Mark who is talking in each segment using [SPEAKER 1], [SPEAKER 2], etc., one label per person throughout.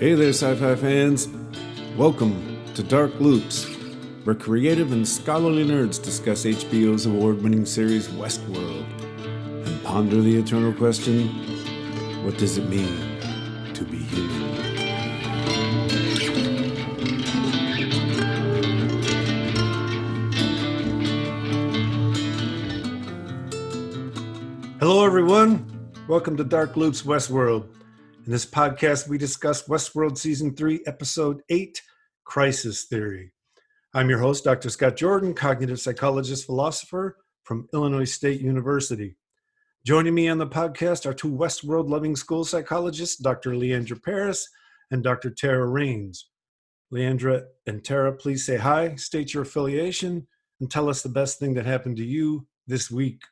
[SPEAKER 1] Hey there, sci-fi fans. Welcome to Dark Loops, where creative and scholarly nerds discuss HBO's award-winning series Westworld and ponder the eternal question, what does it mean to be human? Hello, everyone. Welcome to Dark Loops Westworld. In this podcast, we discuss Westworld Season 3, Episode 8, Crisis Theory. I'm your host, Dr. Scott Jordan, cognitive psychologist, philosopher from Illinois State University. Joining me on the podcast are two Westworld-loving school psychologists, Dr. Leandra Parris and Dr. Tara Rains. Leandra and Tara, please say hi, state your affiliation, and tell us the best thing that happened to you this week.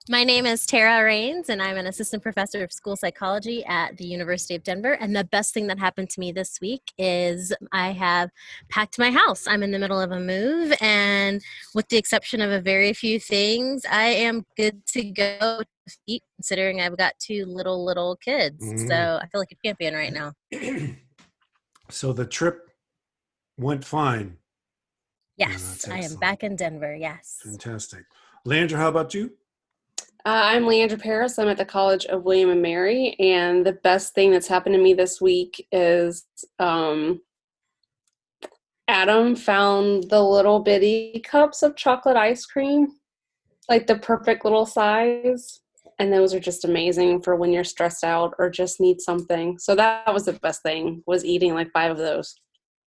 [SPEAKER 2] My name is Tara Rains, and I'm an assistant professor of school psychology at the University of Denver. And the best thing that happened to me this week is I have packed my house. I'm in the middle of a move, and with the exception of a very few things, I am good to go, considering I've got two little kids. So I feel like a champion right now.
[SPEAKER 1] So the trip went fine.
[SPEAKER 2] Yes, I am back in Denver, yes.
[SPEAKER 1] Fantastic. Leandra, how about you?
[SPEAKER 3] I'm Leandra Parris. I'm at the College of William and Mary, and the best thing that's happened to me this week is Adam found the little bitty cups of chocolate ice cream, like the perfect little size, and those are just amazing for when you're stressed out or just need something. So that was the best thing, was eating like 5 of those.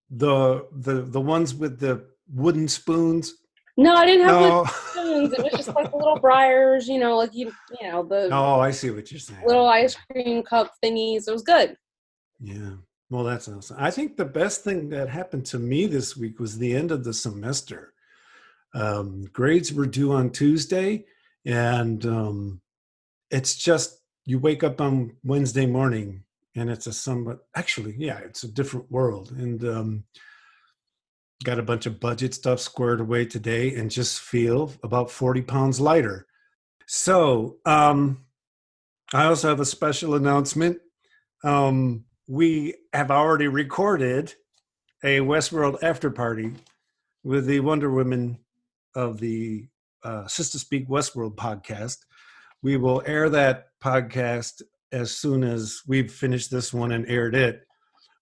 [SPEAKER 1] The ones with the wooden spoons?
[SPEAKER 3] No, I didn't have wooden spoons. It was just like the little briars, like you know the.
[SPEAKER 1] Oh, I see what you're saying.
[SPEAKER 3] Little ice cream cup thingies. It was good.
[SPEAKER 1] Yeah. Well, that's awesome. I think the best thing that happened to me this week was the end of the semester. Grades were due on Tuesday, and it's just, you wake up on Wednesday morning and it's it's a different world. And got a bunch of budget stuff squared away today and just feel about 40 pounds lighter. So I also have a special announcement. We have already recorded a Westworld after party with the Wonder Women of the Sister Speak Westworld podcast. We will air that podcast as soon as we've finished this one and aired it.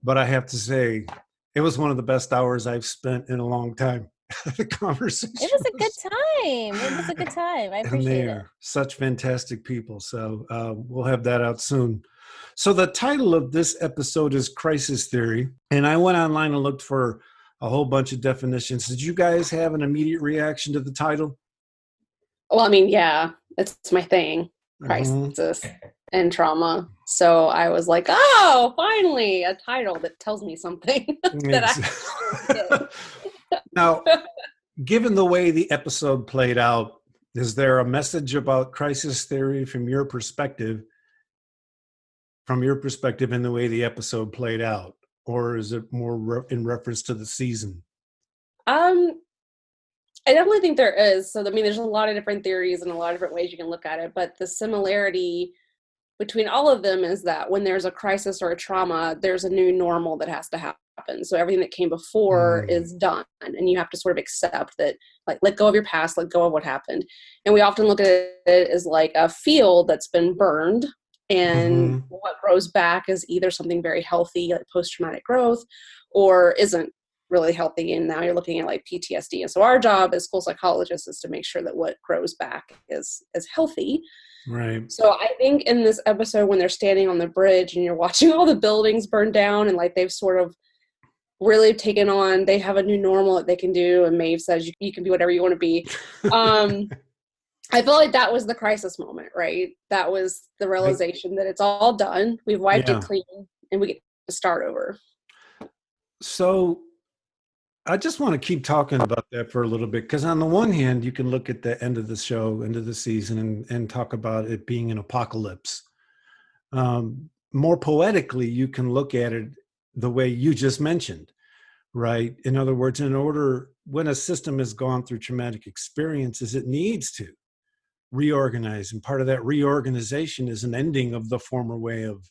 [SPEAKER 1] But I have to say, it was one of the best hours I've spent in a long time. The conversation.
[SPEAKER 2] It was a good time. I appreciate it.
[SPEAKER 1] Such fantastic people. So we'll have that out soon. So the title of this episode is Crisis Theory. And I went online and looked for a whole bunch of definitions. Did you guys have an immediate reaction to the title?
[SPEAKER 3] Well, I mean, yeah, it's my thing. Crisis and trauma. So I was like, oh, finally a title that tells me something that I
[SPEAKER 1] Now, given the way the episode played out, is there a message about crisis theory from your perspective in the way the episode played out? Or is it more in reference to the season?
[SPEAKER 3] I definitely think there is. So, I mean, there's a lot of different theories and a lot of different ways you can look at it. But the similarity between all of them is that when there's a crisis or a trauma, there's a new normal that has to happen. So everything that came before is done. And you have to sort of accept that, like, let go of your past, let go of what happened. And we often look at it as like a field that's been burned. And what grows back is either something very healthy, like post-traumatic growth, or isn't really healthy, and now you're looking at like PTSD. And so our job as school psychologists is to make sure that what grows back is healthy.
[SPEAKER 1] Right.
[SPEAKER 3] So I think in this episode, when they're standing on the bridge and you're watching all the buildings burn down, and like they've sort of really taken on, they have a new normal that they can do, and Maeve says you can be whatever you want to be. I feel like that was the crisis moment, right? That was the realization that it's all done. We've wiped it clean, and we get to start over.
[SPEAKER 1] So I just want to keep talking about that for a little bit, because on the one hand, you can look at the end of the show, end of the season, and talk about it being an apocalypse. More poetically, you can look at it the way you just mentioned, right? In other words, when a system has gone through traumatic experiences, it needs to reorganize. And part of that reorganization is an ending of the former way of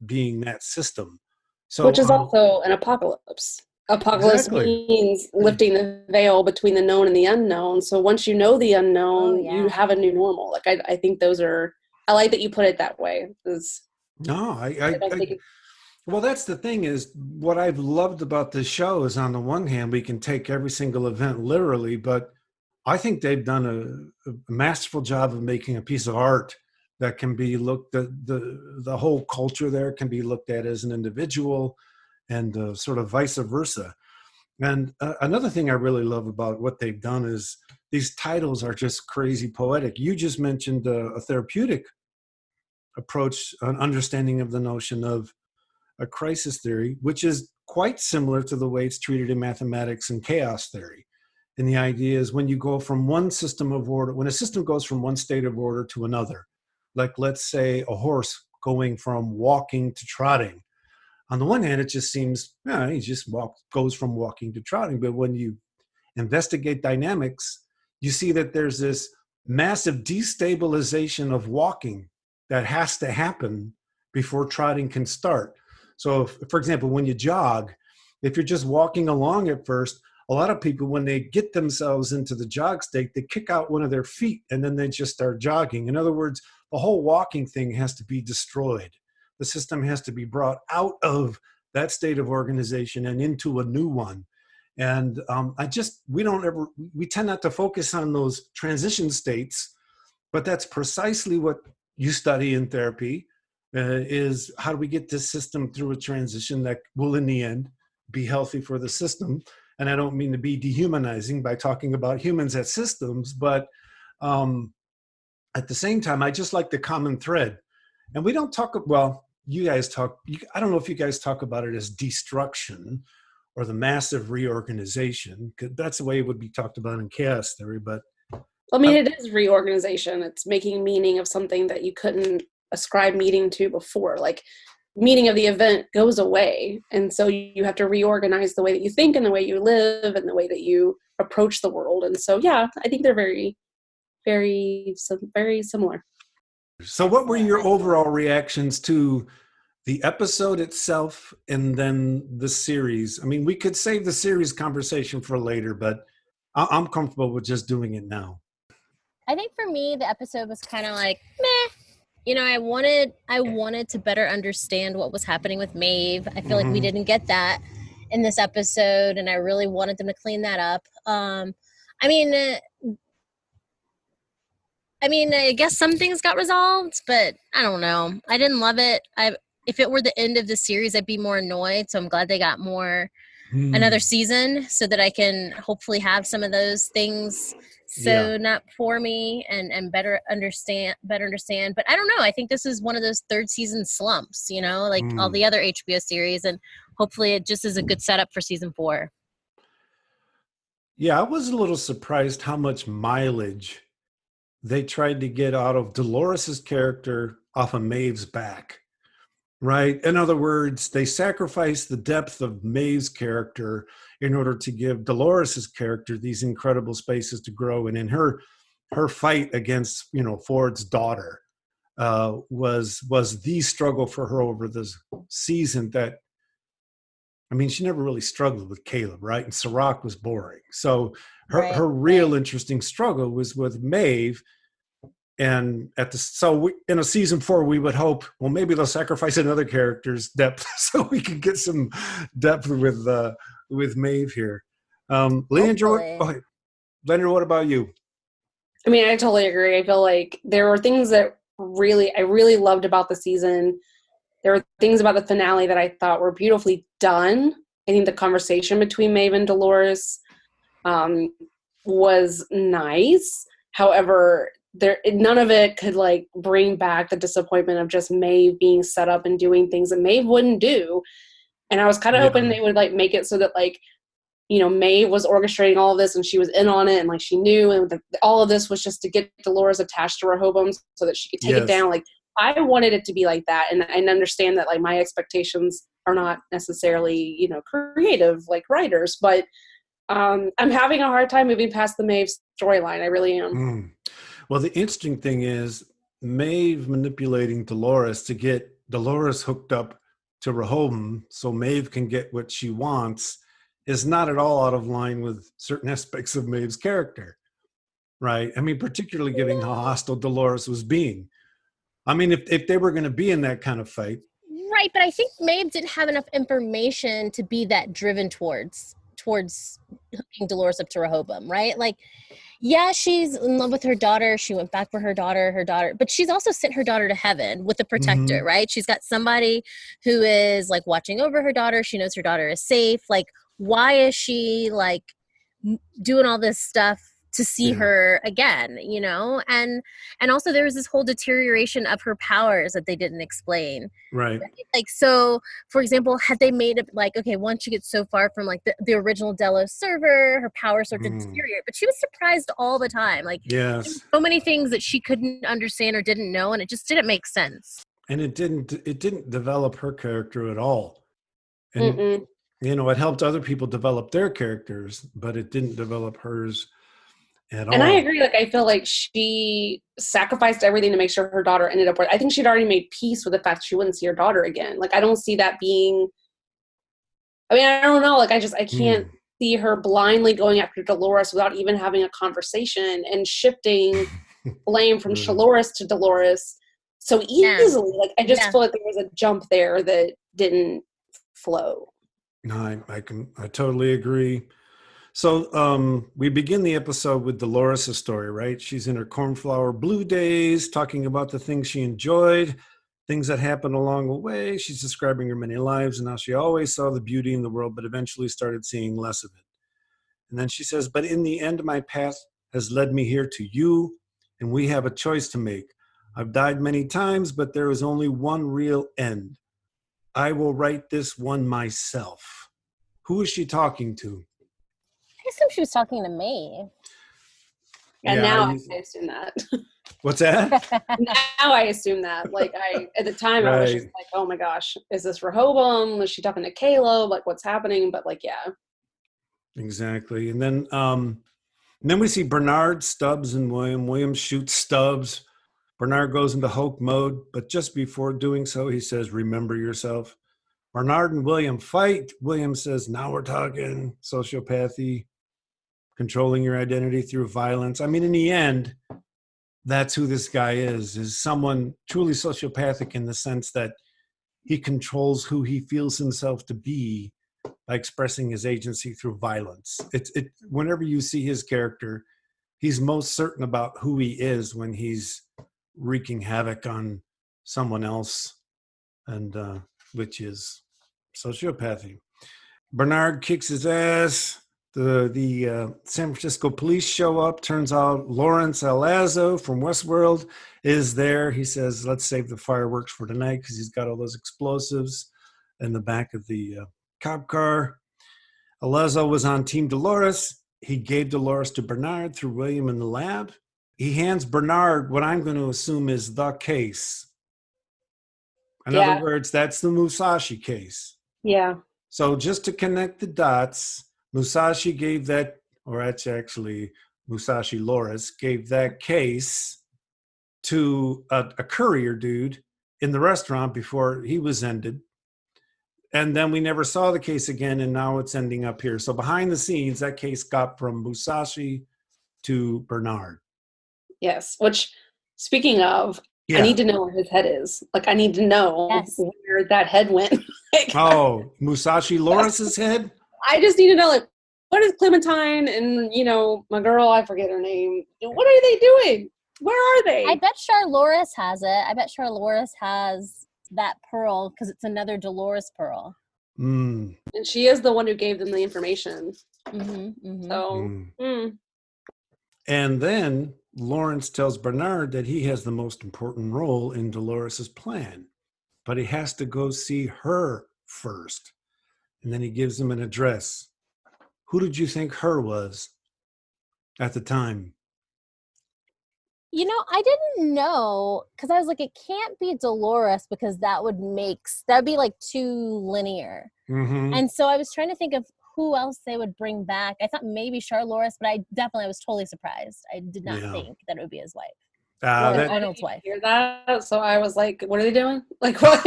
[SPEAKER 1] being that system.
[SPEAKER 3] Which
[SPEAKER 1] So
[SPEAKER 3] is also an apocalypse. Apocalypse
[SPEAKER 1] exactly.
[SPEAKER 3] means lifting the veil between the known and the unknown. So once you know the
[SPEAKER 2] Oh,
[SPEAKER 3] unknown, you
[SPEAKER 2] yeah.
[SPEAKER 3] have a new normal. Like I think those are. I like that you put it that way.
[SPEAKER 1] No,
[SPEAKER 3] I don't think.
[SPEAKER 1] well, that's the thing is what I've loved about this show is on the one hand, we can take every single event literally, but I think they've done a masterful job of making a piece of art that can be looked at, the whole culture there can be looked at as an individual and sort of vice versa. And another thing I really love about what they've done is these titles are just crazy poetic. You just mentioned a therapeutic approach, an understanding of the notion of a crisis theory, which is quite similar to the way it's treated in mathematics and chaos theory. And the idea is when you go from one system of order, when a system goes from one state of order to another, like let's say a horse going from walking to trotting. On the one hand, it just seems, he just goes from walking to trotting. But when you investigate dynamics, you see that there's this massive destabilization of walking that has to happen before trotting can start. So, for example, when you jog, if you're just walking along at first, a lot of people, when they get themselves into the jog state, they kick out one of their feet and then they just start jogging. In other words, the whole walking thing has to be destroyed. The system has to be brought out of that state of organization and into a new one. And we tend not to focus on those transition states, but that's precisely what you study in therapy, is how do we get this system through a transition that will in the end be healthy for the system. And I don't mean to be dehumanizing by talking about humans as systems, but at the same time, I just like the common thread. And we don't talk, well, you guys talk, I don't know if you guys talk about it as destruction or the massive reorganization, because that's the way it would be talked about in chaos theory. But
[SPEAKER 3] I mean, it is reorganization. It's making meaning of something that you couldn't ascribe meaning to before. Like, meaning of the event goes away, and so you have to reorganize the way that you think and the way you live and the way that you approach the world. And so, yeah, I think they're very, very, very similar.
[SPEAKER 1] So what were your overall reactions to the episode itself and then the series? I mean, we could save the series conversation for later, but I'm comfortable with just doing it now.
[SPEAKER 2] I think for me, the episode was kind of like, meh. You know, I wanted to better understand what was happening with Maeve. I feel like we didn't get that in this episode, and I really wanted them to clean that up. I guess some things got resolved, but I don't know. I didn't love it. If it were the end of the series, I'd be more annoyed. So I'm glad they got another season so that I can hopefully have some of those things sewn up for me and better understand. But I don't know. I think this is one of those third season slumps, you know, like all the other HBO series, and hopefully it just is a good setup for season 4.
[SPEAKER 1] Yeah, I was a little surprised how much mileage they tried to get out of Dolores's character off of Maeve's back, right? In other words, they sacrificed the depth of Maeve's character in order to give Dolores's character these incredible spaces to grow. And in her fight against, Ford's daughter was the struggle for her over this season that, I mean, she never really struggled with Caleb, right? And Serac was boring. So her real interesting struggle was with Maeve. And in a season 4, we would hope, well, maybe they'll sacrifice another character's depth so we can get some depth with Maeve here. Leandra, what about you?
[SPEAKER 3] I mean, I totally agree. I feel like there were things that I really loved about the season. There were things about the finale that I thought were beautifully done. I think the conversation between Maeve and Dolores was nice. However, none of it could like bring back the disappointment of just Maeve being set up and doing things that Maeve wouldn't do. And I was kind of hoping they would like make it so that like, Maeve was orchestrating all of this and she was in on it and like she knew, and all of this was just to get Dolores attached to Rehoboam so that she could take it down. Like, I wanted it to be like that, and I understand that like my expectations are not necessarily, creative like writers, but I'm having a hard time moving past the Maeve storyline. I really am.
[SPEAKER 1] Well, the interesting thing is Maeve manipulating Dolores to get Dolores hooked up to Rehoboam so Maeve can get what she wants is not at all out of line with certain aspects of Maeve's character, right? I mean, particularly given how hostile Dolores was being. I mean, if they were going to be in that kind of fight.
[SPEAKER 2] Right, but I think Maeve didn't have enough information to be that driven towards hooking Dolores up to Rehoboam, right? Like, yeah, she's in love with her daughter. She went back for her daughter, but she's also sent her daughter to heaven with a protector, right? She's got somebody who is like watching over her daughter. She knows her daughter is safe. Like, why is she like doing all this stuff to see her again, you know? And also there was this whole deterioration of her powers that they didn't explain.
[SPEAKER 1] Right.
[SPEAKER 2] Like, so for example, had they made it like, okay, once she gets so far from like the original Delos server, her powers start to deteriorate, but she was surprised all the time. Like, so many things that she couldn't understand or didn't know, and it just didn't make sense.
[SPEAKER 1] And it didn't develop her character at all. And you know, it helped other people develop their characters, but it didn't develop hers at all.
[SPEAKER 3] And I agree. Like, I feel like she sacrificed everything to make sure her daughter ended up where I think she'd already made peace with the fact she wouldn't see her daughter again. Like, I don't see that being, I mean, I don't know. Like, I can't see her blindly going after Dolores without even having a conversation and shifting blame from Dolores to Dolores so easily. Like, I just feel like there was a jump there that didn't flow.
[SPEAKER 1] No, I totally agree. So we begin the episode with Dolores' story, right? She's in her cornflower blue days, talking about the things she enjoyed, things that happened along the way. She's describing her many lives and how she always saw the beauty in the world, but eventually started seeing less of it. And then she says, but in the end, my path has led me here to you, and we have a choice to make. I've died many times, but there is only one real end. I will write this one myself. Who is she talking to?
[SPEAKER 2] I assume she was talking to Maeve.
[SPEAKER 3] And now I assume that.
[SPEAKER 1] What's that?
[SPEAKER 3] Now I assume that. Like, at the time I was just like, oh my gosh, is this Rehoboam? Was she talking to Caleb? Like, what's happening? But like, yeah.
[SPEAKER 1] Exactly. And then we see Bernhard, Stubbs, and William. William shoots Stubbs. Bernhard goes into Hulk mode, but just before doing so, he says, remember yourself. Bernhard and William fight. William says, now we're talking sociopathy, controlling your identity through violence. I mean, in the end, that's who this guy is someone truly sociopathic in the sense that he controls who he feels himself to be by expressing his agency through violence. Whenever you see his character, he's most certain about who he is when he's wreaking havoc on someone else, and which is sociopathy. Bernhard kicks his ass. The San Francisco police show up. Turns out Lawrence Alazzo from Westworld is there. He says, let's save the fireworks for tonight because he's got all those explosives in the back of the cop car. Alazzo was on Team Dolores. He gave Dolores to Bernhard through William in the lab. He hands Bernhard what I'm going to assume is the case. In other words, that's the Musashi case.
[SPEAKER 3] Yeah.
[SPEAKER 1] So just to connect the dots, Musashi gave that, or that's actually Musashi Loris, gave that case to a courier dude in the restaurant before he was ended. And then we never saw the case again, and now it's ending up here. So behind the scenes, that case got from Musashi to Bernhard.
[SPEAKER 3] Yes, which, speaking of, I need to know where his head is. Like, I need to know where that head went. Like,
[SPEAKER 1] Musashi Loris's head?
[SPEAKER 3] I just need to know, like, what is Clementine and, you know, my girl, I forget her name. What are they doing? Where are they?
[SPEAKER 2] I bet Charloris has it. I bet Charloris has that pearl because it's another Dolores pearl.
[SPEAKER 3] And she is the one who gave them the information. So,
[SPEAKER 1] And then Lawrence tells Bernhard that he has the most important role in Dolores's plan, but he has to go see her first. And then he gives him an address. Who did you think her was at the time?
[SPEAKER 2] You know, I didn't know because I was like, it can't be Dolores because that'd be like too linear. And so I was trying to think of who else they would bring back. I thought maybe Charloris, but I was totally surprised. I did not think that it would be his wife. Arnold's wife.
[SPEAKER 3] Hear that? So I was like, what are they doing? Like, what?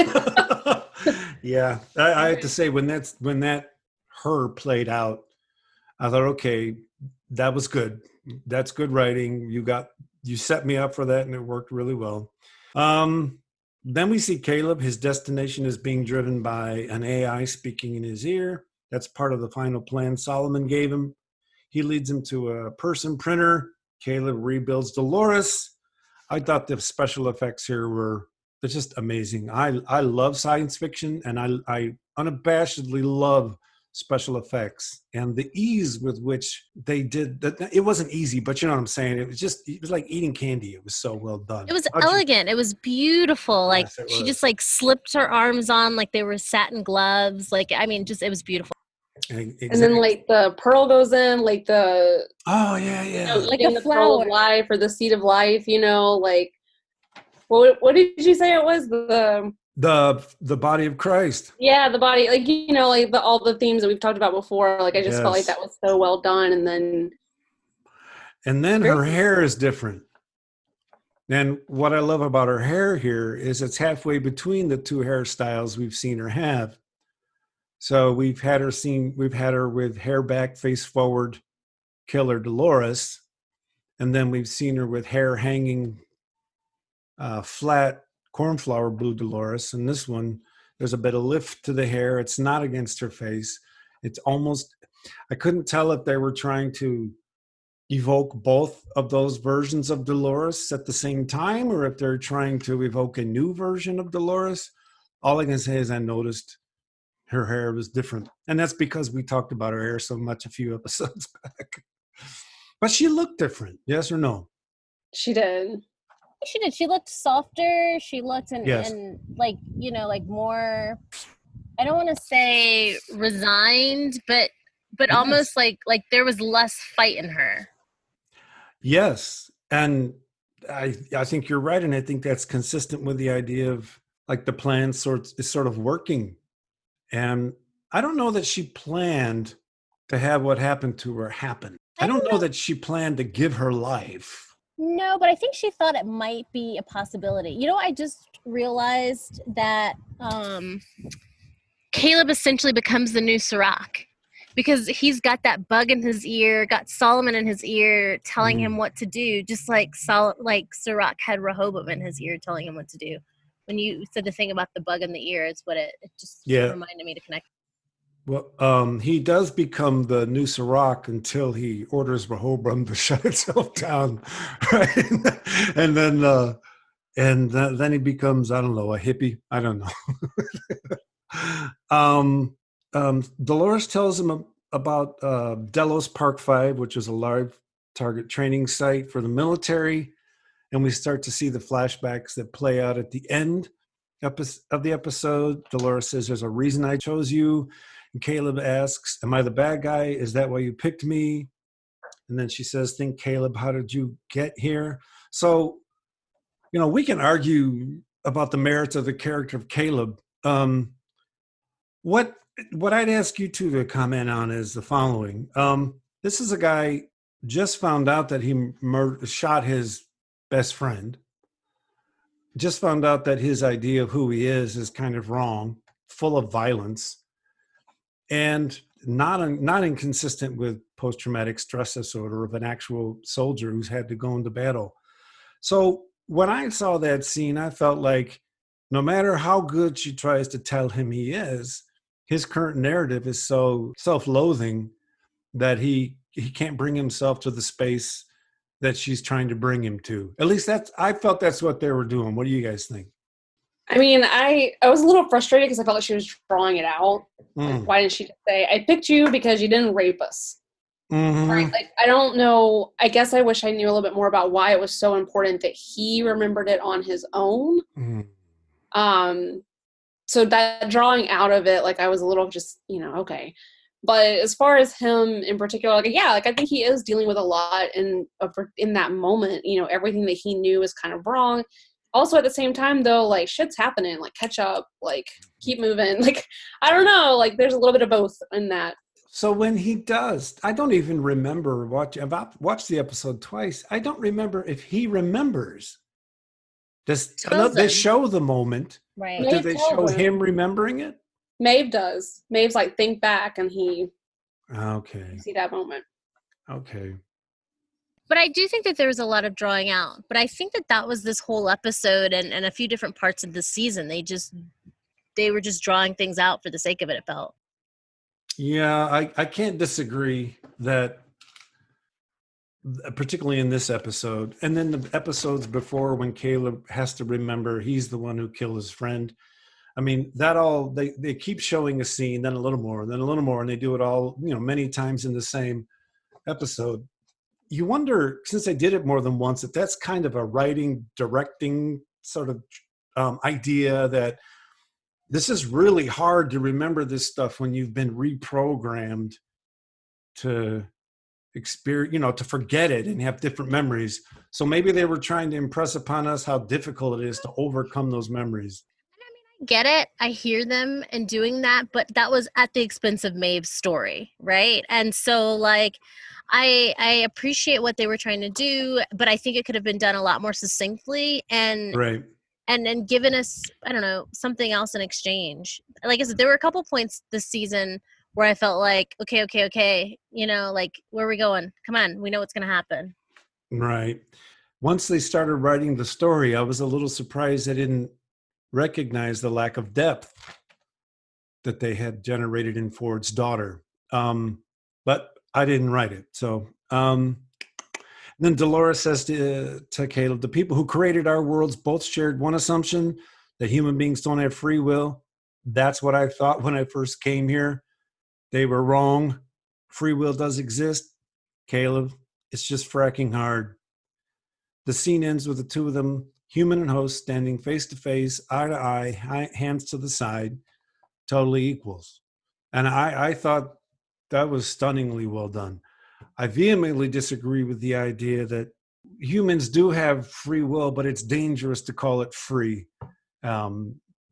[SPEAKER 1] Yeah, I have to say when that her played out, I thought, okay, that was good. That's good writing. You set me up for that, and it worked really well. Then we see Caleb. His destination is being driven by an AI speaking in his ear. That's part of the final plan Solomon gave him. He leads him to a person printer. Caleb rebuilds Dolores. I thought the special effects here were just amazing. I love science fiction, and I unabashedly love special effects, and the ease with which they did that. It wasn't easy, but you know what I'm saying. It was like eating candy. It was so well done.
[SPEAKER 2] It was elegant. It was beautiful. Like
[SPEAKER 1] Yes, it
[SPEAKER 2] she
[SPEAKER 1] was.
[SPEAKER 2] just like slipped her arms on like they were satin gloves. Like, I mean, just, it was beautiful.
[SPEAKER 1] Exactly.
[SPEAKER 3] And then like the pearl goes in, like the
[SPEAKER 1] Oh yeah.
[SPEAKER 2] Like
[SPEAKER 3] in
[SPEAKER 2] a
[SPEAKER 3] the pearl
[SPEAKER 2] flower.
[SPEAKER 3] of life or the seed of life, like what did you say it was?
[SPEAKER 1] The body of Christ.
[SPEAKER 3] Yeah, the body, like like all the themes that we've talked about before. Like I just felt like that was so well done, and then
[SPEAKER 1] her hair is different. And what I love about her hair here is it's halfway between the two hairstyles we've seen her have. So we've had her with hair back, face forward, killer Dolores, and then we've seen her with hair hanging flat, cornflower blue Dolores. And this one, there's a bit of lift to the hair. It's not against her face. It's almost, I couldn't tell if they were trying to evoke both of those versions of Dolores at the same time, or if they're trying to evoke a new version of Dolores. All I can say is I noticed her hair was different. And that's because we talked about her hair so much a few episodes back. But she looked different, yes or no?
[SPEAKER 3] she did.
[SPEAKER 2] She did. She looked softer. She looked
[SPEAKER 1] Yes.
[SPEAKER 2] and like, like more, I don't want to say resigned, but
[SPEAKER 1] Yes.
[SPEAKER 2] almost like there was less fight in her.
[SPEAKER 1] Yes. And I think you're right. And I think that's consistent with the idea of like the plan is sort of working. And I don't know that she planned to have what happened to her happen. I don't know that she planned to give her life.
[SPEAKER 2] No, but I think she thought it might be a possibility. I just realized that Caleb essentially becomes the new Serac, because he's got that bug in his ear, got Solomon in his ear telling him what to do, just like Serac had Rehoboam in his ear telling him what to do. When you said the thing about the bug in the ear, it's what it just reminded me to connect.
[SPEAKER 1] Well, he does become the new Serac until he orders Rehoboam to shut itself down, right? And then he becomes, I don't know, a hippie. I don't know. Dolores tells him about Delos Park 5, which is a large target training site for the military. And we start to see the flashbacks that play out at the end of the episode. Dolores says, "There's a reason I chose you." And Caleb asks, "Am I the bad guy? Is that why you picked me?" And then she says, "Think, Caleb, how did you get here?" So, we can argue about the merits of the character of Caleb. What I'd ask you two to comment on is the following. This is a guy just found out that he shot his best friend. Just found out that his idea of who he is kind of wrong, full of violence, and not inconsistent with post-traumatic stress disorder of an actual soldier who's had to go into battle. So when I saw that scene, I felt like no matter how good she tries to tell him he is, his current narrative is so self-loathing that he can't bring himself to the space that she's trying to bring him to. At least I felt that's what they were doing. What do you guys think?
[SPEAKER 3] I mean, I was a little frustrated because I felt like she was drawing it out. Like, why didn't she just say, "I picked you because you didn't rape us"? Right? Like, I don't know. I guess I wish I knew a little bit more about why it was so important that he remembered it on his own. So that drawing out of it, like, I was a little just, okay. But as far as him in particular, I think he is dealing with a lot in that moment. Everything that he knew is kind of wrong. Also, at the same time, though, like, shit's happening. Like, catch up. Like, keep moving. Like, I don't know. Like, there's a little bit of both in that.
[SPEAKER 1] So when he does, I don't even remember watched the episode twice. I don't remember if he remembers. They show the moment,
[SPEAKER 2] right?
[SPEAKER 1] Do they show him remembering it?
[SPEAKER 3] Maeve does. Maeve's like, think back, and you
[SPEAKER 1] Okay.
[SPEAKER 3] see that moment.
[SPEAKER 1] Okay.
[SPEAKER 2] But I do think that there was a lot of drawing out. But I think that was this whole episode and a few different parts of the season. They were just drawing things out for the sake of it, it felt.
[SPEAKER 1] Yeah, I can't disagree that, particularly in this episode, and then the episodes before when Caleb has to remember he's the one who killed his friend. I mean, they keep showing a scene, then a little more, then a little more, and they do it all, many times in the same episode. You wonder, since they did it more than once, if that's kind of a writing, directing sort of idea, that this is really hard to remember this stuff when you've been reprogrammed to experience, to forget it and have different memories. So maybe they were trying to impress upon us how difficult it is to overcome those memories.
[SPEAKER 2] Get it. I hear them and doing that, but that was at the expense of Maeve's story, right? And so, like, I appreciate what they were trying to do, but I think it could have been done a lot more succinctly and
[SPEAKER 1] Right.
[SPEAKER 2] and given us, I don't know, something else in exchange. Like I said, there were a couple points this season where I felt like, okay, like, where are we going? Come on, we know what's going to happen.
[SPEAKER 1] Right. Once they started writing the story, I was a little surprised they didn't recognize the lack of depth that they had generated in Ford's daughter. But I didn't write it. So then Dolores says to Caleb, the people who created our worlds both shared one assumption, that human beings don't have free will. That's what I thought when I first came here. They were wrong. Free will does exist. Caleb, it's just fracking hard. The scene ends with the two of them, human and host, standing face to face, eye to eye, hands to the side, totally equals. And I thought that was stunningly well done. I vehemently disagree with the idea that humans do have free will, but it's dangerous to call it free,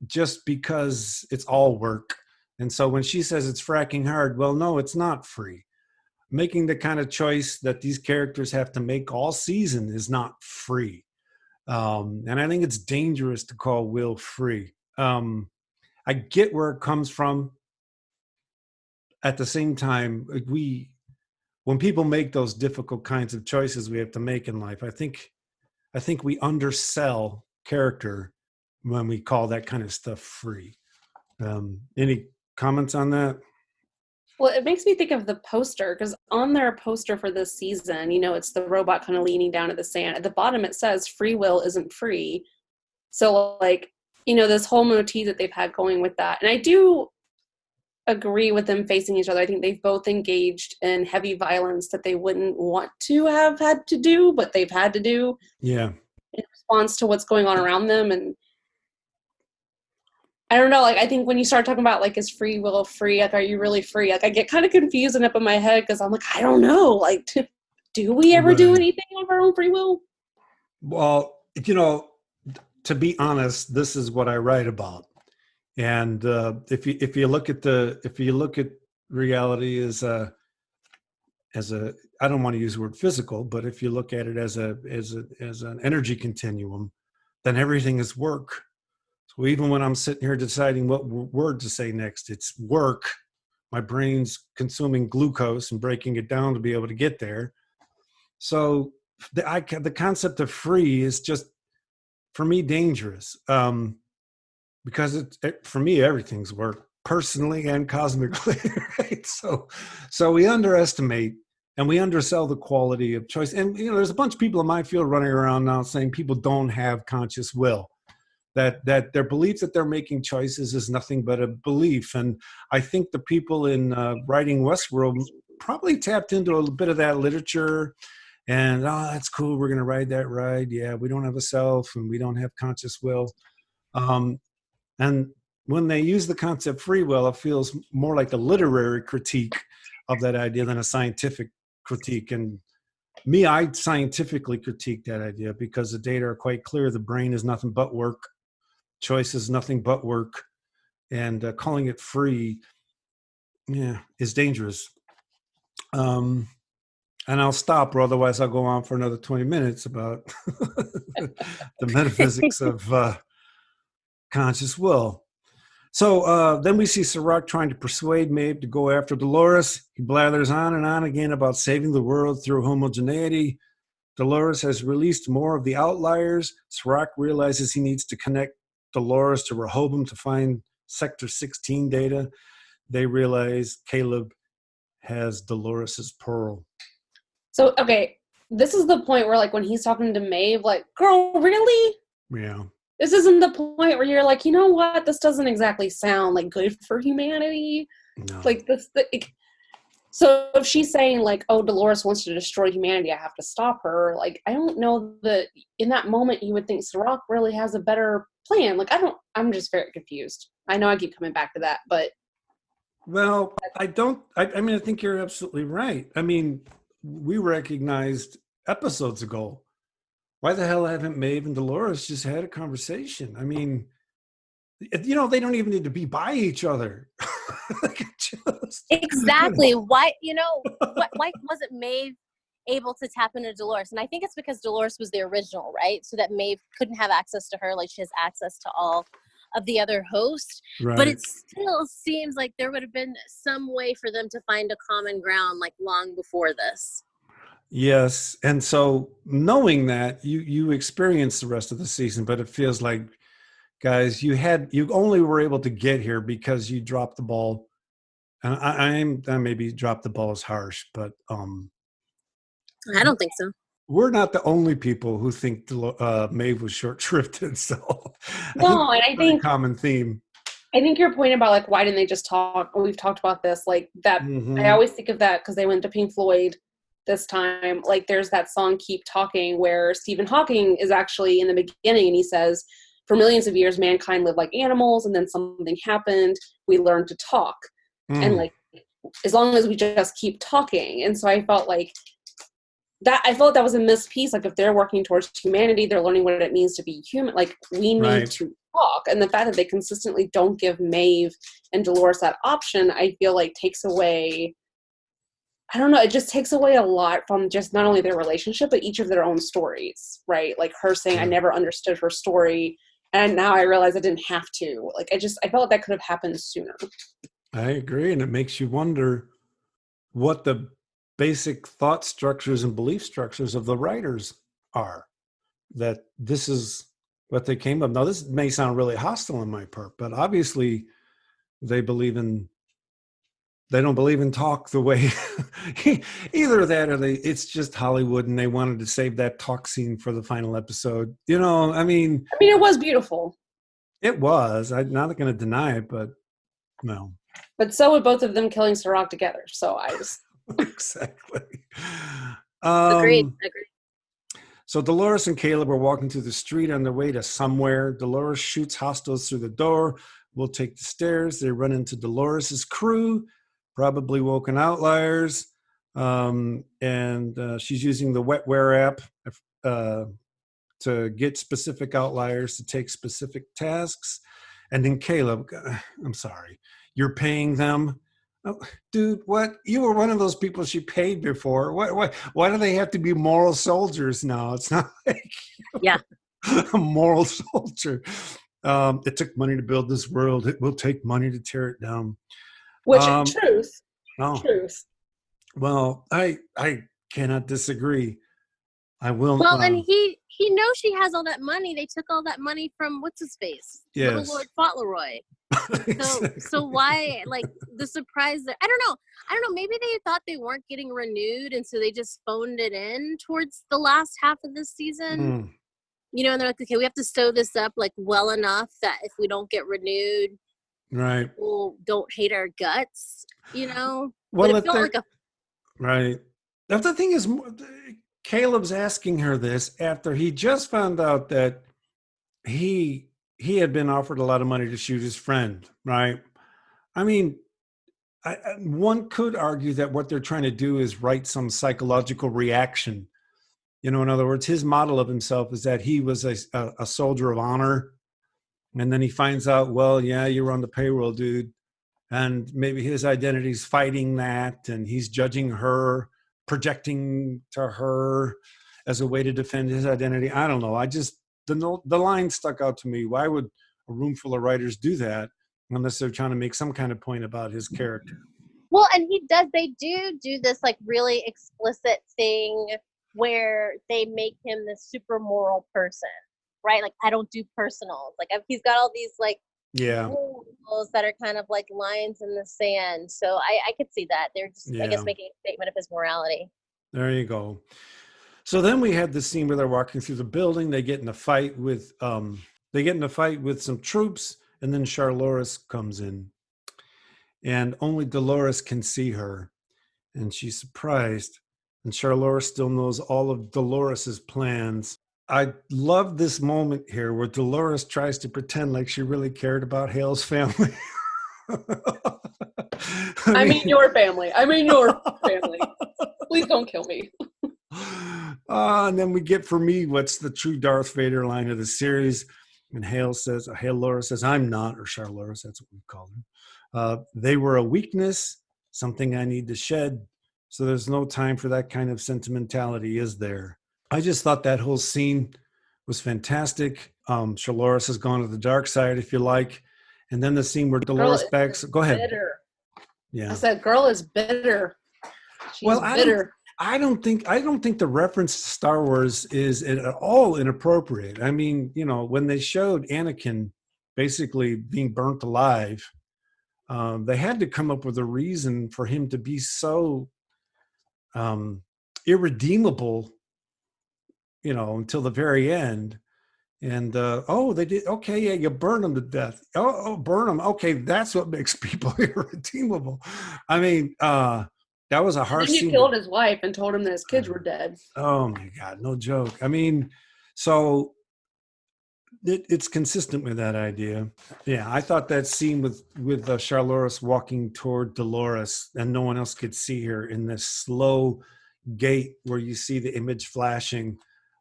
[SPEAKER 1] just because it's all work. And so when she says it's fracking hard, well, no, it's not free. Making the kind of choice that these characters have to make all season is not free. And I think it's dangerous to call will free. I get where it comes from. At the same time, when people make those difficult kinds of choices we have to make in life, I think we undersell character when we call that kind of stuff free. Any comments on that?
[SPEAKER 3] Well, it makes me think of the poster, because on their poster for this season, it's the robot kind of leaning down at the sand. At the bottom, it says free will isn't free. So, like, this whole motif that they've had going with that. And I do agree with them facing each other. I think they've both engaged in heavy violence that they wouldn't want to have had to do, but they've had to do.
[SPEAKER 1] Yeah.
[SPEAKER 3] In response to what's going on around them. And I don't know, like, I think when you start talking about, like, is free will free? Like, are you really free? Like, I get kind of confused and up in my head because I'm like, I don't know. Like, do we ever do anything of our own free will?
[SPEAKER 1] Well, to be honest, this is what I write about. And if you look at reality as a I don't want to use the word physical, but if you look at it as an energy continuum, then everything is work. So even when I'm sitting here deciding what word to say next, it's work. My brain's consuming glucose and breaking it down to be able to get there. So the concept of free is just, for me, dangerous, because for me, everything's work, personally and cosmically. Right? So we underestimate and we undersell the quality of choice. And there's a bunch of people in my field running around now saying people don't have conscious will. That their belief that they're making choices is nothing but a belief. And I think the people in writing Westworld probably tapped into a bit of that literature. And, that's cool, we're going to ride that ride. Yeah, we don't have a self and we don't have conscious will. And when they use the concept free will, it feels more like a literary critique of that idea than a scientific critique. And me, I scientifically critique that idea because the data are quite clear. The brain is nothing but work. Choice is nothing but work. And calling it free, is dangerous. And I'll stop, or otherwise I'll go on for another 20 minutes about the metaphysics of conscious will. So then we see Serac trying to persuade Maeve to go after Dolores. He blathers on and on again about saving the world through homogeneity. Dolores has released more of the outliers. Serac realizes he needs to connect Dolores to Rehoboam to find Sector 16 data. They realize Caleb has Dolores's pearl.
[SPEAKER 3] So, okay, this is the point where, like, when he's talking to Maeve, like, girl, really?
[SPEAKER 1] Yeah.
[SPEAKER 3] This isn't the point where you're like, you know what? This doesn't exactly sound like good for humanity.
[SPEAKER 1] No.
[SPEAKER 3] Like, so if she's saying, like, oh, Dolores wants to destroy humanity, I have to stop her. Like, I don't know that in that moment you would think Serac really has a better plan. Like, I'm just very confused. I know I keep coming back to that, but.
[SPEAKER 1] Well, I mean, I think you're absolutely right. I mean, we recognized episodes ago. Why the hell haven't Maeve and Dolores just had a conversation? I mean, they don't even need to be by each other.
[SPEAKER 2] Exactly. Why wasn't Maeve able to tap into Dolores? And I think it's because Dolores was the original, right? So that Maeve couldn't have access to her like she has access to all of the other hosts.
[SPEAKER 1] Right.
[SPEAKER 2] But it still seems like there would have been some way for them to find a common ground like long before this.
[SPEAKER 1] Yes. And so knowing that, you experienced the rest of the season, but it feels like, guys, you only were able to get here because you dropped the ball. And I maybe dropped the ball is harsh, but
[SPEAKER 2] I don't think so.
[SPEAKER 1] We're not the only people who think Maeve was short-shrifted. So
[SPEAKER 3] no, and I think
[SPEAKER 1] a common theme.
[SPEAKER 3] I think your point about, like, why didn't they just talk? We've talked about this, like that.
[SPEAKER 1] Mm-hmm.
[SPEAKER 3] I always think of that because they went to Pink Floyd this time. Like, there's that song "Keep Talking" where Stephen Hawking is actually in the beginning, and he says, "For millions of years, mankind lived like animals, and then something happened. We learned to talk, and like as long as we just keep talking." And so I felt like that was a missed piece. Like, if they're working towards humanity, they're learning what it means to be human. Like, we need to talk. And the fact that they consistently don't give Maeve and Dolores that option, I feel like takes away, I don't know, it just takes away a lot from just not only their relationship, but each of their own stories, right? Like her saying, I never understood her story, and now I realize I didn't have to. Like, I felt like that could have happened sooner. I
[SPEAKER 1] agree. And it makes you wonder what the basic thought structures and belief structures of the writers are, that this is what they came up. Now, this may sound really hostile on my part, but obviously they don't believe in talk the way either that, or it's just Hollywood and they wanted to save that talk scene for the final episode. I mean, it was beautiful. It was. I'm not going to deny it, but no. But so would both of them killing Serac together. So I just... Exactly.
[SPEAKER 2] Agreed.
[SPEAKER 1] So Dolores and Caleb are walking through the street on their way to somewhere. Dolores shoots hostiles through the door. We'll take the stairs. They run into Dolores's crew, probably woken outliers. And she's using the wetware app to get specific outliers to take specific tasks. And then Caleb, I'm sorry, you're paying them? Oh, dude, what? You were one of those people she paid before. Why do they have to be moral soldiers now? It's not like a moral soldier. It took money to build this world. It will take money to tear it down.
[SPEAKER 3] Which, truth.
[SPEAKER 1] Well, I cannot disagree. I will.
[SPEAKER 2] Well, and he knows she has all that money. They took all that money from what's his face, Little Lord Fauntleroy.
[SPEAKER 1] Exactly.
[SPEAKER 2] So why, like, the surprise that I don't know, maybe they thought they weren't getting renewed, and so they just phoned it in towards the last half of the season. And they're like, okay, we have to sew this up like well enough that if we don't get renewed,
[SPEAKER 1] right,
[SPEAKER 2] people don't hate our guts, Well,
[SPEAKER 1] but it felt right. That's the thing is, Caleb's asking her this after he just found out that he had been offered a lot of money to shoot his friend, right? I mean, one could argue that what they're trying to do is write some psychological reaction. In other words, his model of himself is that he was a soldier of honor. And then he finds out, well, yeah, you're on the payroll, dude. And maybe his identity is fighting that, and he's judging her, projecting to her as a way to defend his identity. I don't know. The line stuck out to me. Why would a room full of writers do that? unless they're trying to make some kind of point about his character.
[SPEAKER 2] Well, and they do this like really explicit thing where they make him this super moral person, right? Like, I don't do personals. Like, he's got all these like rules that are kind of like lines in the sand. So I could see that. They're just, I guess, making a statement of his morality.
[SPEAKER 1] There you go. So then we had the scene where they're walking through the building. They get in a fight with some troops, and then Charloris comes in. And only Dolores can see her. And she's surprised. And Charloris still knows all of Dolores's plans. I love this moment here where Dolores tries to pretend like she really cared about Hale's family.
[SPEAKER 3] I mean your family. Please don't kill me.
[SPEAKER 1] And then we get, for me, what's the true Darth Vader line of the series. And Hale Laura says, I'm not, or Charloris, that's what we call her. They were a weakness, something I need to shed. So there's no time for that kind of sentimentality, is there? I just thought that whole scene was fantastic. Charloris has gone to the dark side, if you like. And then the scene where Dolores backs. Go ahead.
[SPEAKER 3] Bitter.
[SPEAKER 1] Yeah.
[SPEAKER 3] I said, girl is bitter. She's bitter.
[SPEAKER 1] I don't think the reference to Star Wars is at all inappropriate. I mean, when they showed Anakin basically being burnt alive, they had to come up with a reason for him to be so irredeemable, until the very end. And they did. Okay, yeah, you burn them to death. Oh, burn them. Okay, that's what makes people irredeemable. I mean, that was a harsh scene.
[SPEAKER 3] Then he killed his wife and told him that his kids were dead.
[SPEAKER 1] Oh my God, no joke. I mean, so it's consistent with that idea. Yeah, I thought that scene with Charloris walking toward Dolores and no one else could see her in this slow gait where you see the image flashing.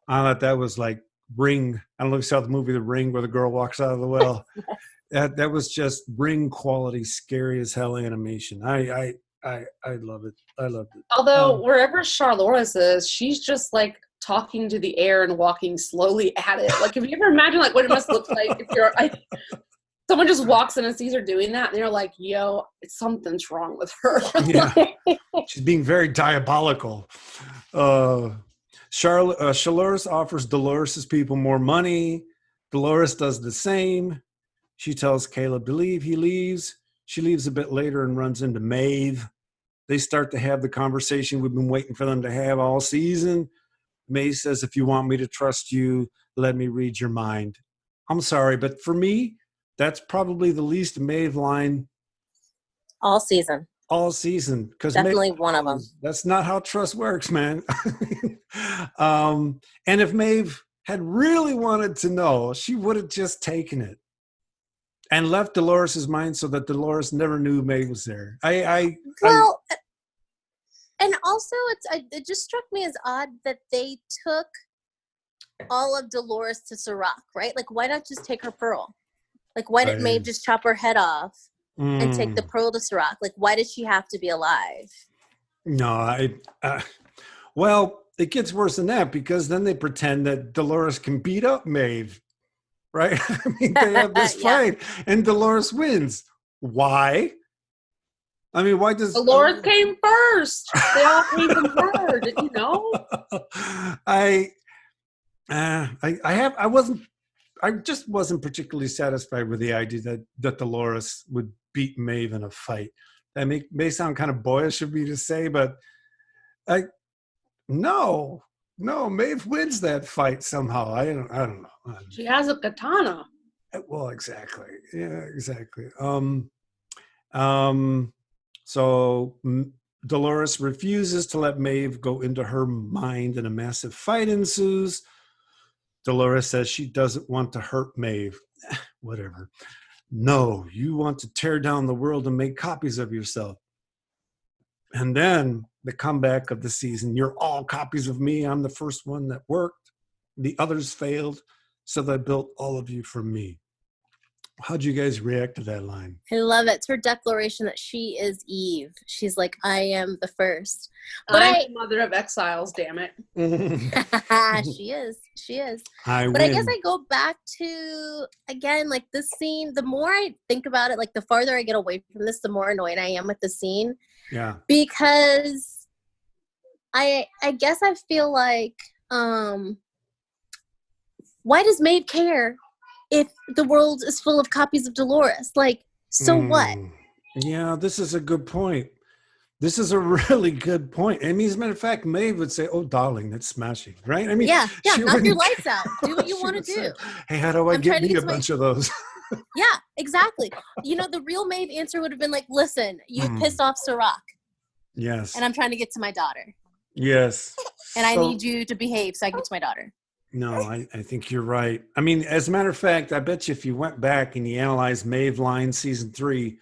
[SPEAKER 1] I thought that was like Ring. I don't know if you saw the movie The Ring where the girl walks out of the well. That was just Ring quality, scary as hell animation. I love it. I loved it.
[SPEAKER 3] Although wherever Charloris is, she's just like talking to the air and walking slowly at it. Like, if you ever imagine like what it must look like if you're like someone just walks in and sees her doing that, and they're like, "Yo, something's wrong with her."
[SPEAKER 1] Yeah. She's being very diabolical. Charloris offers Dolores' people more money. Dolores does the same. She tells Caleb to leave. He leaves. She leaves a bit later and runs into Maeve. They start to have the conversation we've been waiting for them to have all season. Maeve says, if you want me to trust you, let me read your mind. I'm sorry, but for me, that's probably the least Maeve line
[SPEAKER 2] all season.
[SPEAKER 1] Because
[SPEAKER 2] definitely one of them.
[SPEAKER 1] That's not how trust works, man. And if Maeve had really wanted to know, she would have just taken it and left Dolores' mind so that Dolores never knew Maeve was there.
[SPEAKER 2] And also it just struck me as odd that they took all of Dolores to Serac, right? Like, why not just take her pearl? Like, why didn't Maeve just chop her head off and take the pearl to Serac? Like, why did she have to be alive?
[SPEAKER 1] No, well, it gets worse than that, because then they pretend that Dolores can beat up Maeve, right? I mean, they have this fight and Dolores wins. Why? I mean, why does
[SPEAKER 3] Dolores came first? They all came from her. Did you know?
[SPEAKER 1] I just wasn't particularly satisfied with the idea that Dolores would beat Maeve in a fight. That may sound kind of boyish of me to say, but no, Maeve wins that fight somehow. I don't know.
[SPEAKER 3] She has a katana.
[SPEAKER 1] Well, exactly. Yeah, exactly. So Dolores refuses to let Maeve go into her mind, and a massive fight ensues. Dolores says she doesn't want to hurt Maeve. Whatever. No, you want to tear down the world and make copies of yourself. And then the comeback of the season. You're all copies of me. I'm the first one that worked. The others failed, so they built all of you for me. How'd you guys react to that line?
[SPEAKER 2] I love it. It's her declaration that she is Eve. She's like, I am the first.
[SPEAKER 3] But I'm the mother of exiles, damn it.
[SPEAKER 2] She is. She is.
[SPEAKER 1] I
[SPEAKER 2] guess I go back to, again, like this scene, the more I think about it, like the farther I get away from this, the more annoyed I am with the scene.
[SPEAKER 1] Yeah.
[SPEAKER 2] Because I guess I feel like, why does Maeve care if the world is full of copies of Dolores? Like, so what?
[SPEAKER 1] Yeah, this is a good point. This is a really good point. I mean, as a matter of fact, Maeve would say, "Oh, darling, that's smashing," right? I mean,
[SPEAKER 2] yeah, knock your lights out. Do what you want to do.
[SPEAKER 1] Hey, how do I get me a bunch of those?
[SPEAKER 2] Yeah, exactly. The real Maeve answer would have been like, "Listen, you pissed off Serac.
[SPEAKER 1] Yes.
[SPEAKER 2] And I'm trying to get to my daughter.
[SPEAKER 1] Yes.
[SPEAKER 2] And I need you to behave so I can get to my daughter."
[SPEAKER 1] No, I think you're right. I mean, as a matter of fact, I bet you if you went back and you analyzed Maeve line season 3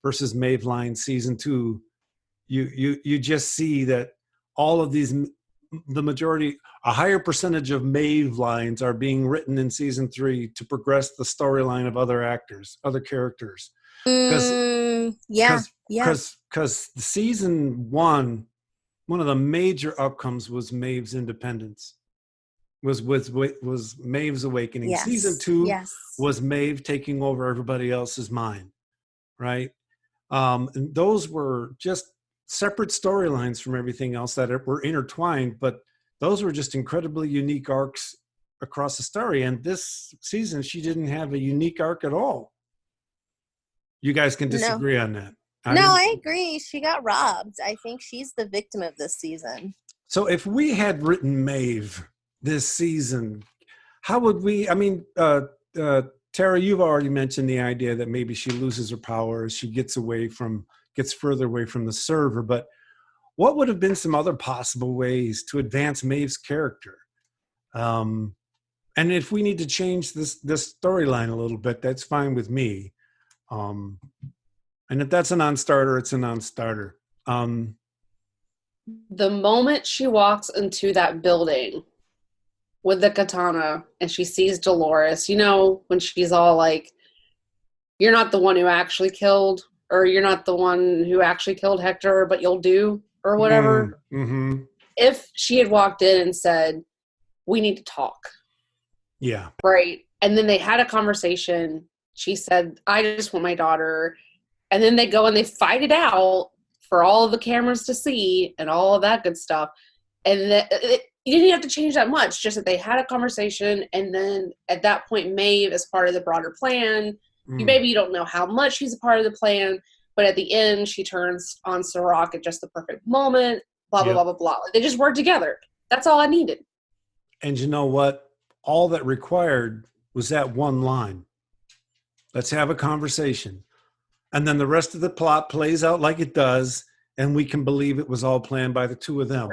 [SPEAKER 1] versus Maeve line season 2, you just see that all of these, the majority, a higher percentage of Maeve lines are being written in season 3 to progress the storyline of other actors, other characters.
[SPEAKER 2] Because
[SPEAKER 1] season 1, one of the major outcomes was Maeve's independence. Was Maeve's awakening.
[SPEAKER 2] Yes.
[SPEAKER 1] Season 2
[SPEAKER 2] yes.
[SPEAKER 1] was Maeve taking over everybody else's mind, right? And those were just separate storylines from everything else that were intertwined, but those were just incredibly unique arcs across the story. And this season, she didn't have a unique arc at all. You guys can disagree on that.
[SPEAKER 2] I agree. She got robbed. I think she's the victim of this season.
[SPEAKER 1] So if we had written Maeve this season, how would we, I mean, Tara, you've already mentioned the idea that maybe she loses her power as she gets further away from the server, but what would have been some other possible ways to advance Maeve's character? And if we need to change this storyline a little bit, that's fine with me. And if that's a non-starter, it's a non-starter.
[SPEAKER 3] The moment she walks into that building with the katana and she sees Dolores, when she's all like, "You're not the one who actually killed, or you're not the one who actually killed Hector, but you'll do," or whatever.
[SPEAKER 1] Mm-hmm.
[SPEAKER 3] If she had walked in and said, "We need to talk."
[SPEAKER 1] Yeah.
[SPEAKER 3] Right. And then they had a conversation. She said, "I just want my daughter." And then they go and they fight it out for all of the cameras to see and all of that good stuff. And you didn't have to change that much, just that they had a conversation. And then at that point, Maeve is part of the broader plan. Maybe you don't know how much she's a part of the plan, but at the end, she turns on Serac at just the perfect moment, blah, blah, blah, blah, blah. They just work together. That's all I needed.
[SPEAKER 1] And you know what? All that required was that one line. Let's have a conversation. And then the rest of the plot plays out like it does, and we can believe it was all planned by the two of them.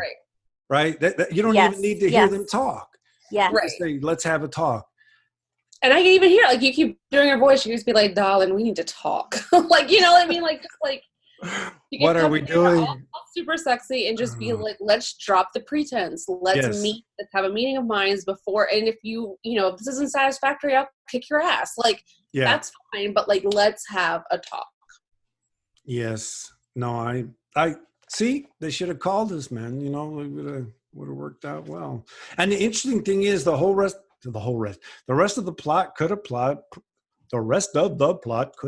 [SPEAKER 1] Right? You don't even need to hear them talk.
[SPEAKER 2] Yeah.
[SPEAKER 3] Right.
[SPEAKER 1] Say, let's have a talk.
[SPEAKER 3] And I can even hear, like, you keep doing her voice. You just be like, "Darling, we need to talk." Like, you know what I mean? Like, just like,
[SPEAKER 1] what are we doing?
[SPEAKER 3] All super sexy and just be like, let's drop the pretense. Let's meet. Let's have a meeting of minds before. And if if this isn't satisfactory, I'll kick your ass. Like, that's fine. But like, let's have a talk.
[SPEAKER 1] Yes. No, I see. They should have called us, man. It would have worked out well. And the interesting thing is, the rest of the plot could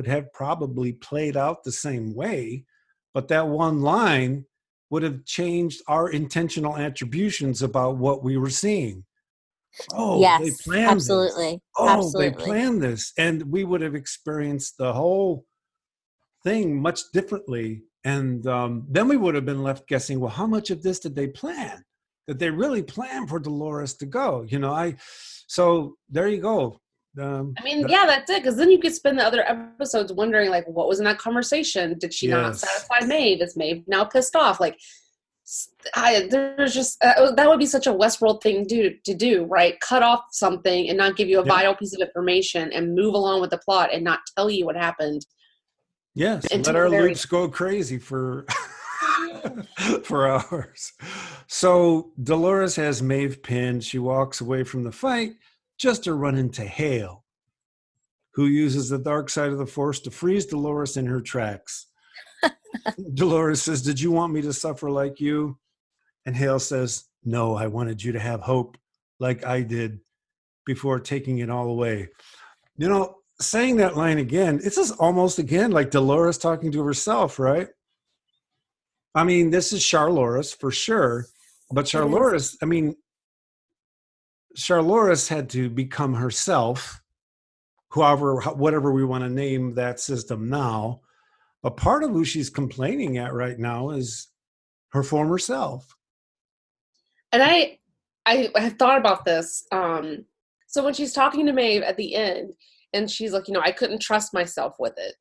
[SPEAKER 1] have probably played out the same way, but that one line would have changed our intentional attributions about what we were seeing. Oh,
[SPEAKER 2] yes,
[SPEAKER 1] they planned
[SPEAKER 2] absolutely.
[SPEAKER 1] this. Oh,
[SPEAKER 2] absolutely.
[SPEAKER 1] They planned this. And we would have experienced the whole thing much differently. And then we would have been left guessing, well, how much of this did they plan? Did they really plan for Dolores to go? So there you go.
[SPEAKER 3] That's it. Because then you could spend the other episodes wondering, like, what was in that conversation? Did she not satisfy Maeve? Is Maeve now pissed off? Like, there's just that would be such a Westworld thing to do, right? Cut off something and not give you a vital piece of information and move along with the plot and not tell you what happened.
[SPEAKER 1] Yes, let our loops go crazy for for hours. So Dolores has Maeve pinned. She walks away from the fight just to run into Hale. who uses the dark side of the Force to freeze Dolores in her tracks. Dolores says, "Did you want me to suffer like you?" And Hale says, "No, I wanted you to have hope like I did before taking it all away." You know, saying that line again, it's just almost again like Dolores talking to herself, right? I mean, this is Charloris for sure, but Charloris, I mean, Charloris had to become herself, whatever we want to name that system now. But part of who she's complaining at right now is her former self.
[SPEAKER 3] And I have thought about this. So when she's talking to Maeve at the end, and she's like, I couldn't trust myself with it.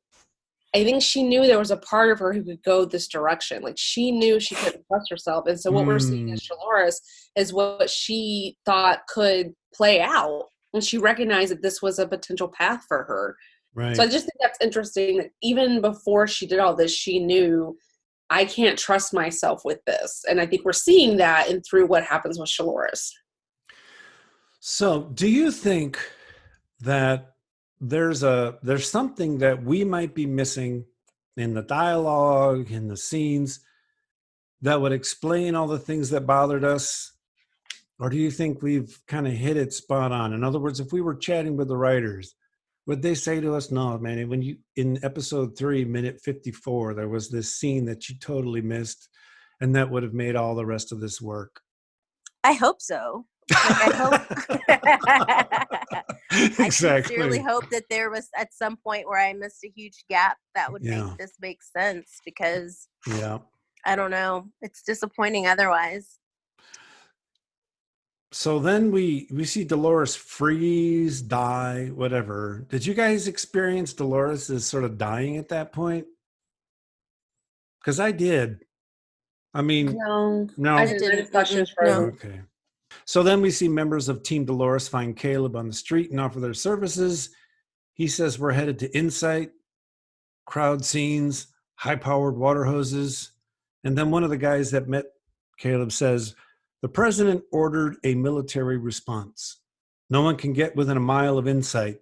[SPEAKER 3] I think she knew there was a part of her who could go this direction. Like, she knew she couldn't trust herself. And so what we're seeing as Dolores is what she thought could play out when she recognized that this was a potential path for her.
[SPEAKER 1] Right.
[SPEAKER 3] So I just think that's interesting that even before she did all this, she knew, I can't trust myself with this. And I think we're seeing that through what happens with Charloris.
[SPEAKER 1] So do you think that there's something that we might be missing in the dialogue, in the scenes, that would explain all the things that bothered us? Or do you think we've kind of hit it spot on? In other words, if we were chatting with the writers, would they say to us, "No, man, when you in episode 3, minute 54, there was this scene that you totally missed, and that would have made all the rest of this work"?
[SPEAKER 4] I hope so.
[SPEAKER 1] Exactly.
[SPEAKER 4] I sincerely hope that there was at some point where I missed a huge gap that would make this make sense, because I don't know, it's disappointing otherwise.
[SPEAKER 1] So then we see Dolores freeze, die, whatever. Did you guys experience Dolores as sort of dying at that point? Because I did. I mean,
[SPEAKER 3] no,
[SPEAKER 1] I
[SPEAKER 3] didn't.
[SPEAKER 1] Okay. So then we see members of Team Dolores find Caleb on the street and offer their services. He says, "We're headed to Insight, crowd scenes, high-powered water hoses." And then one of the guys that met Caleb says, "The president ordered a military response. No one can get within a mile of Insight."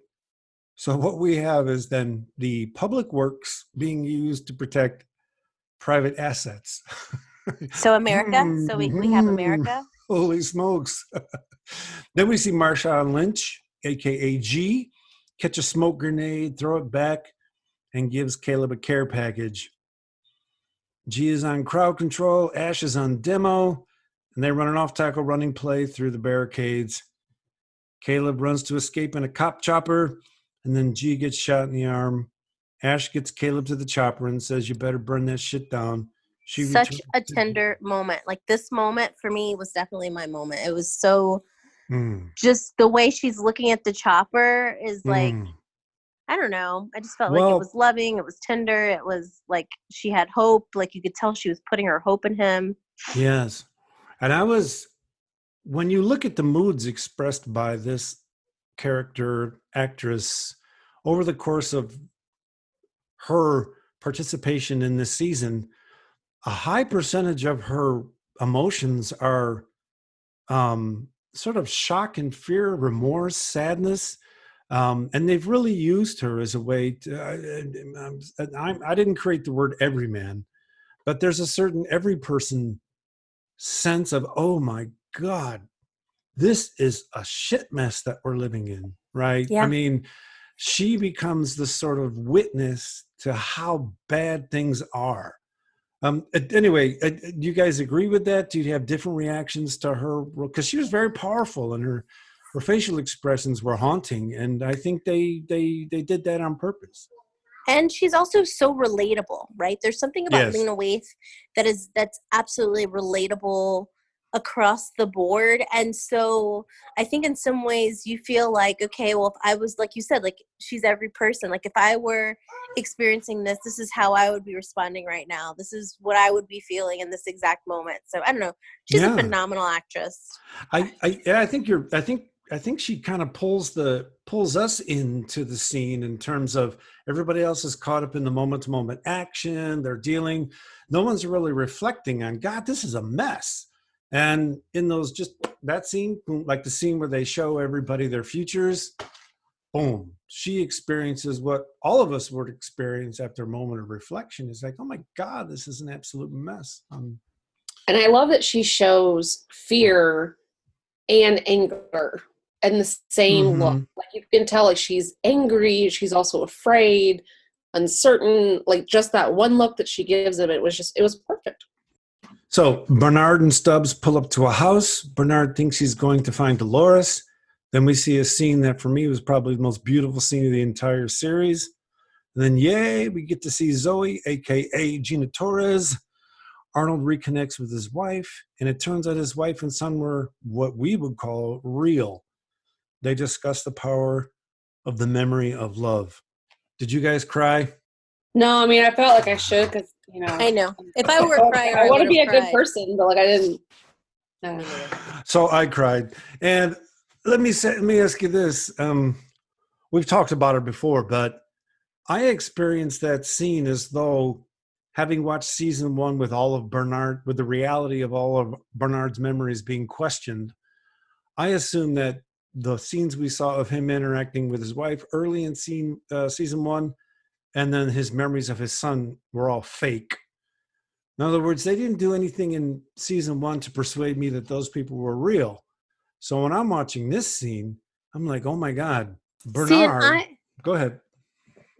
[SPEAKER 1] So what we have is then the public works being used to protect private assets.
[SPEAKER 4] So America? So we have America?
[SPEAKER 1] Holy smokes. Then we see Marshawn Lynch, a.k.a. G, catch a smoke grenade, throw it back, and gives Caleb a care package. G is on crowd control, Ash is on demo, and they run an off-tackle running play through the barricades. Caleb runs to escape in a cop chopper, and then G gets shot in the arm. Ash gets Caleb to the chopper and says, "You better burn that shit down."
[SPEAKER 4] Such a tender moment. Like, this moment for me was definitely my moment. It was so just the way she's looking at the chopper is like, I don't know. I just felt like it was loving. It was tender. It was like she had hope. Like, you could tell she was putting her hope in him.
[SPEAKER 1] Yes. And when you look at the moods expressed by this character actress over the course of her participation in this season, a high percentage of her emotions are sort of shock and fear, remorse, sadness. And they've really used her as a way to, I didn't create the word everyman, but there's a certain every person sense of, oh my God, this is a shit mess that we're living in, right?
[SPEAKER 4] Yeah.
[SPEAKER 1] I mean, she becomes the sort of witness to how bad things are. Anyway, do you guys agree with that? Do you have different reactions to her? Because she was very powerful, and her facial expressions were haunting, and I think they did that on purpose.
[SPEAKER 4] And she's also so relatable, right? There's something about Lena Waithe that's absolutely relatable across the board. And so I think in some ways you feel like, okay, well, if I was, like you said, like, she's every person. Like, if I were experiencing this is how I would be responding right now. This is what I would be feeling in this exact moment. So I don't know. She's a phenomenal actress.
[SPEAKER 1] I think she kind of pulls us into the scene in terms of everybody else is caught up in the moment-to-moment action. They're dealing. No one's really reflecting on, God, this is a mess. And in those, just that scene, like the scene where they show everybody their futures, boom, she experiences what all of us would experience after a moment of reflection. It's like, oh my God, this is an absolute mess.
[SPEAKER 3] And I love that she shows fear and anger in the same look. Like you can tell, like she's angry, she's also afraid, uncertain. Like just that one look that she gives him, it was perfect.
[SPEAKER 1] So Bernhard and Stubbs pull up to a house. Bernhard thinks he's going to find Dolores. Then we see a scene that for me was probably the most beautiful scene of the entire series. And then, yay, we get to see Zoe, aka Gina Torres. Arnold reconnects with his wife, and it turns out his wife and son were what we would call real. They discuss the power of the memory of love. Did you guys cry?
[SPEAKER 3] No, I mean, I felt like I should because,
[SPEAKER 4] I know. If I were a crier,
[SPEAKER 3] I want to be a
[SPEAKER 4] cried.
[SPEAKER 3] good person, but like I didn't.
[SPEAKER 1] So I cried. And let me ask you this. We've talked about it before, but I experienced that scene as though, having watched season 1 with all of Bernhard, with the reality of all of Bernhard's memories being questioned, I assume that the scenes we saw of him interacting with his wife early in season 1, and then his memories of his son were all fake. In other words, they didn't do anything in season 1 to persuade me that those people were real. So when I'm watching this scene, I'm like, oh my God, Bernhard. Go ahead.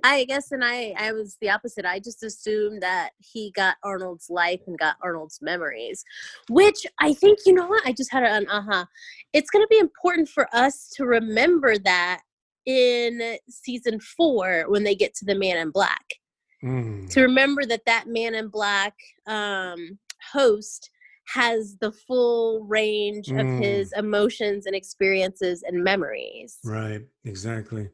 [SPEAKER 4] I guess, and I was the opposite. I just assumed that he got Arnold's life and got Arnold's memories, which I think, you know what? I just had an aha. It's going to be important for us to remember that in season 4 when they get to the Man in Black. To remember that Man in Black host has the full range of his emotions and experiences and memories.
[SPEAKER 1] Right, exactly.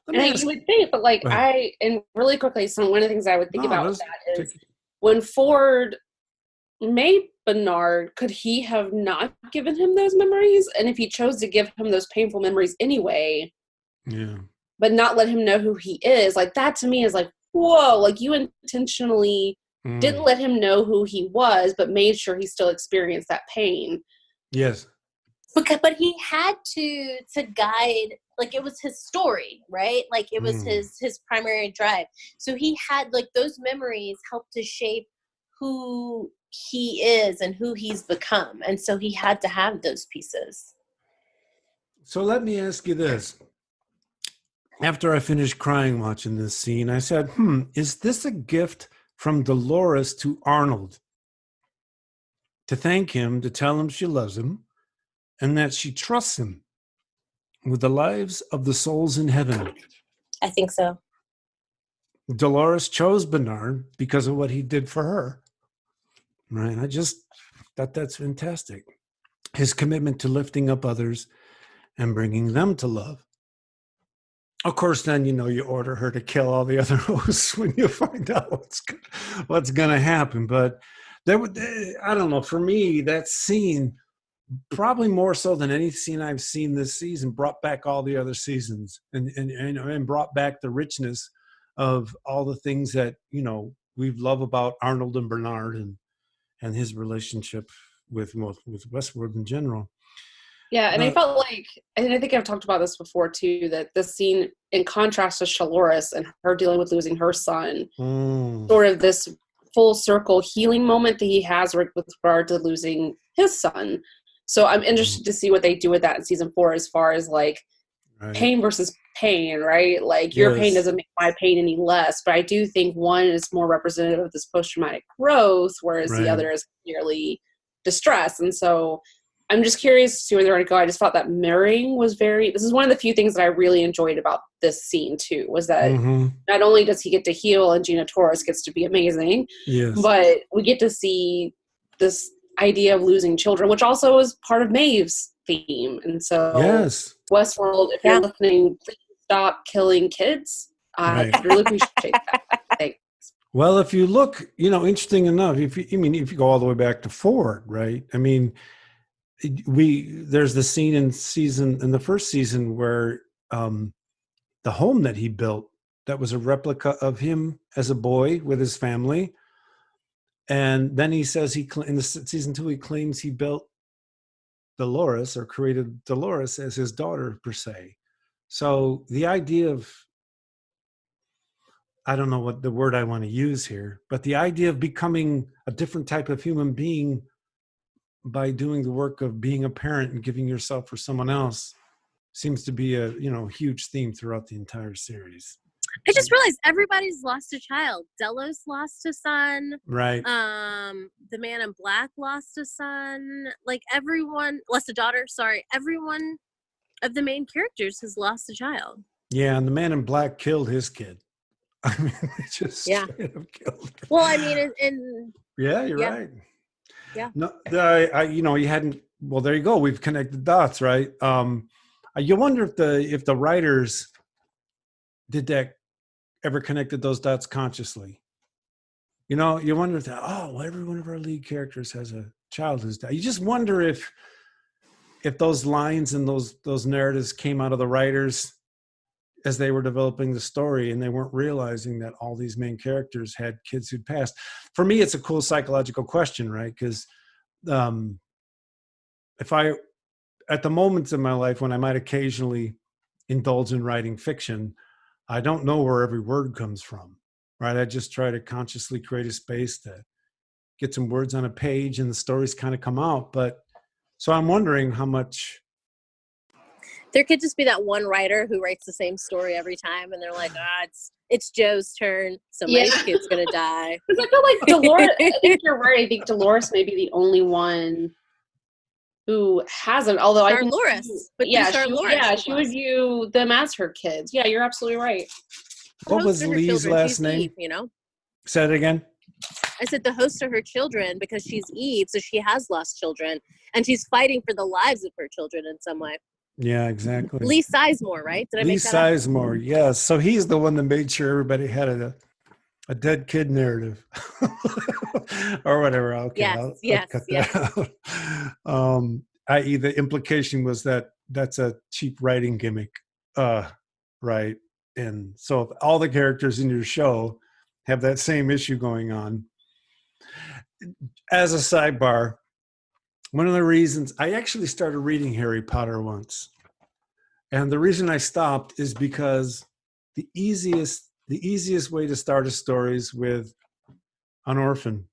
[SPEAKER 3] And you would think, but like and really quickly, so one of the things I would think about with that is when Ford made Bernhard, could he have not given him those memories? And if he chose to give him those painful memories anyway, but not let him know who he is, like that to me is like, whoa, like you intentionally didn't let him know who he was, but made sure he still experienced that pain.
[SPEAKER 1] Yes.
[SPEAKER 4] But he had to guide, like it was his story, right? Like it was his primary drive. So he had, like, those memories helped to shape who he is and who he's become. And so he had to have those pieces.
[SPEAKER 1] So let me ask you this. After I finished crying watching this scene, I said, is this a gift from Dolores to Arnold? To thank him, to tell him she loves him, and that she trusts him with the lives of the souls in heaven.
[SPEAKER 4] I think so.
[SPEAKER 1] Dolores chose Bernhard because of what he did for her. Right? I just thought that's fantastic. His commitment to lifting up others and bringing them to love. Of course, then, you order her to kill all the other hosts when you find out what's going to happen. But I don't know. For me, that scene, probably more so than any scene I've seen this season, brought back all the other seasons and brought back the richness of all the things that, we love about Arnold and Bernhard and his relationship with Westworld in general.
[SPEAKER 3] Yeah, and I felt like, and I think I've talked about this before too, that this scene, in contrast to Dolores and her dealing with losing her son, sort of this full circle healing moment that he has with regard to losing his son. So I'm interested to see what they do with that in season 4, as far as like pain versus pain, right? Like your pain doesn't make my pain any less, but I do think one is more representative of this post-traumatic growth, whereas the other is clearly distress. And so I'm just curious to see where they're going to go. I just thought that mirroring was this is one of the few things that I really enjoyed about this scene too, was that not only does he get to heal and Gina Torres gets to be amazing, but we get to see this idea of losing children, which also is part of Maeve's theme. And so Westworld, if you're listening, please stop killing kids. I really appreciate that. Thanks.
[SPEAKER 1] Well, if you look, interesting enough, if you go all the way back to Ford, right? I mean, there's the scene in the first season where the home that he built, that was a replica of him as a boy with his family. And then he says in the season 2, he claims he built Dolores, or created Dolores, as his daughter per se. So the idea of, I don't know what the word I want to use here, but the idea of becoming a different type of human being by doing the work of being a parent and giving yourself for someone else seems to be a huge theme throughout the entire series.
[SPEAKER 2] I just realized everybody's lost a child. Delos lost a son.
[SPEAKER 1] Right.
[SPEAKER 2] The man in black lost a son. Like everyone lost a daughter. Sorry, everyone of the main characters has lost a child.
[SPEAKER 1] Yeah, and the man in black killed his kid. I mean, they just straight up killed him.
[SPEAKER 2] Well, I mean, and
[SPEAKER 1] yeah, you're right.
[SPEAKER 2] Yeah.
[SPEAKER 1] No, you hadn't. Well, there you go. We've connected dots, right? You wonder if the writers did that, ever connected those dots consciously. You wonder if every one of our lead characters has a child who's died. You just wonder if those lines and those narratives came out of the writers as they were developing the story, and they weren't realizing that all these main characters had kids who'd passed. For me, it's a cool psychological question, right? Because at the moments in my life when I might occasionally indulge in writing fiction, I don't know where every word comes from, right? I just try to consciously create a space to get some words on a page and the stories kind of come out. But so I'm wondering how much.
[SPEAKER 2] There could just be that one writer who writes the same story every time, and they're like, it's Joe's turn, so my kid's gonna die.
[SPEAKER 3] Because I feel like Dolores, I think you're right. I think Dolores may be the only one who hasn't, although I think she would view them as her kids. Yeah, you're absolutely right.
[SPEAKER 1] What was Lee's last name?
[SPEAKER 2] Eve,
[SPEAKER 1] Say it again.
[SPEAKER 2] I said the host of her children because she's Eve, so she has lost children, and she's fighting for the lives of her children in some way.
[SPEAKER 1] Yeah, exactly.
[SPEAKER 2] Lee Sizemore, right? Did I
[SPEAKER 1] Lee
[SPEAKER 2] make that up?
[SPEAKER 1] Sizemore, yes. So he's the one that made sure everybody had a dead kid narrative or whatever. Okay, I'll cut that out. I.e., the implication was that that's a cheap writing gimmick, right? And so if all the characters in your show have that same issue going on. As a sidebar, one of the reasons I actually started reading Harry Potter once, and the reason I stopped is because the easiest way to start a story is with an orphan.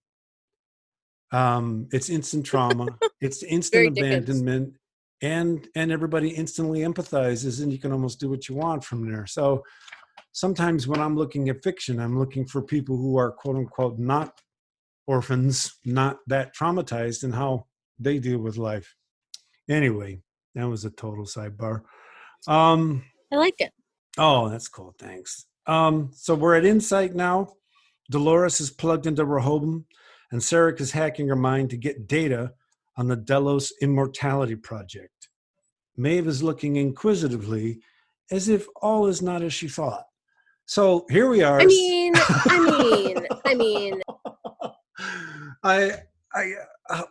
[SPEAKER 1] It's instant trauma, it's instant abandonment, and everybody instantly empathizes, and you can almost do what you want from there. So sometimes when I'm looking at fiction, I'm looking for people who are quote unquote not orphans, not that traumatized, and how they deal with life. Anyway, that was a total sidebar.
[SPEAKER 2] I like it.
[SPEAKER 1] Oh, that's cool. Thanks. So we're at Insight now. Dolores is plugged into Rehoboam, and Serac is hacking her mind to get data on the Delos Immortality Project. Maeve is looking inquisitively as if all is not as she thought. So here we are.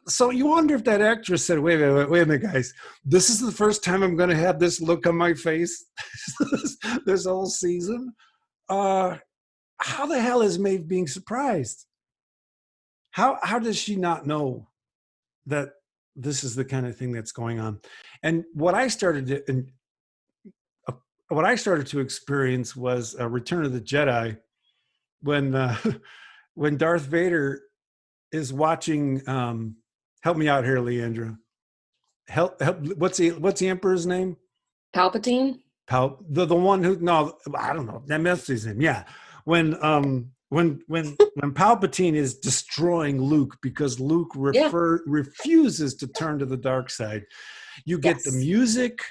[SPEAKER 1] So you wonder if that actress said, wait a minute, guys, this is the first time I'm going to have this look on my face this whole season. How the hell is Maeve being surprised? How does she not know that this is the kind of thing that's going on? And what I started to experience was a Return of the Jedi when Darth Vader is watching. Help me out here, Leandra. Help. What's the Emperor's name?
[SPEAKER 3] Palpatine.
[SPEAKER 1] The one who, no, I don't know. That must be his name. Yeah. When Palpatine is destroying Luke because Luke refuses to turn to the dark side, you get the music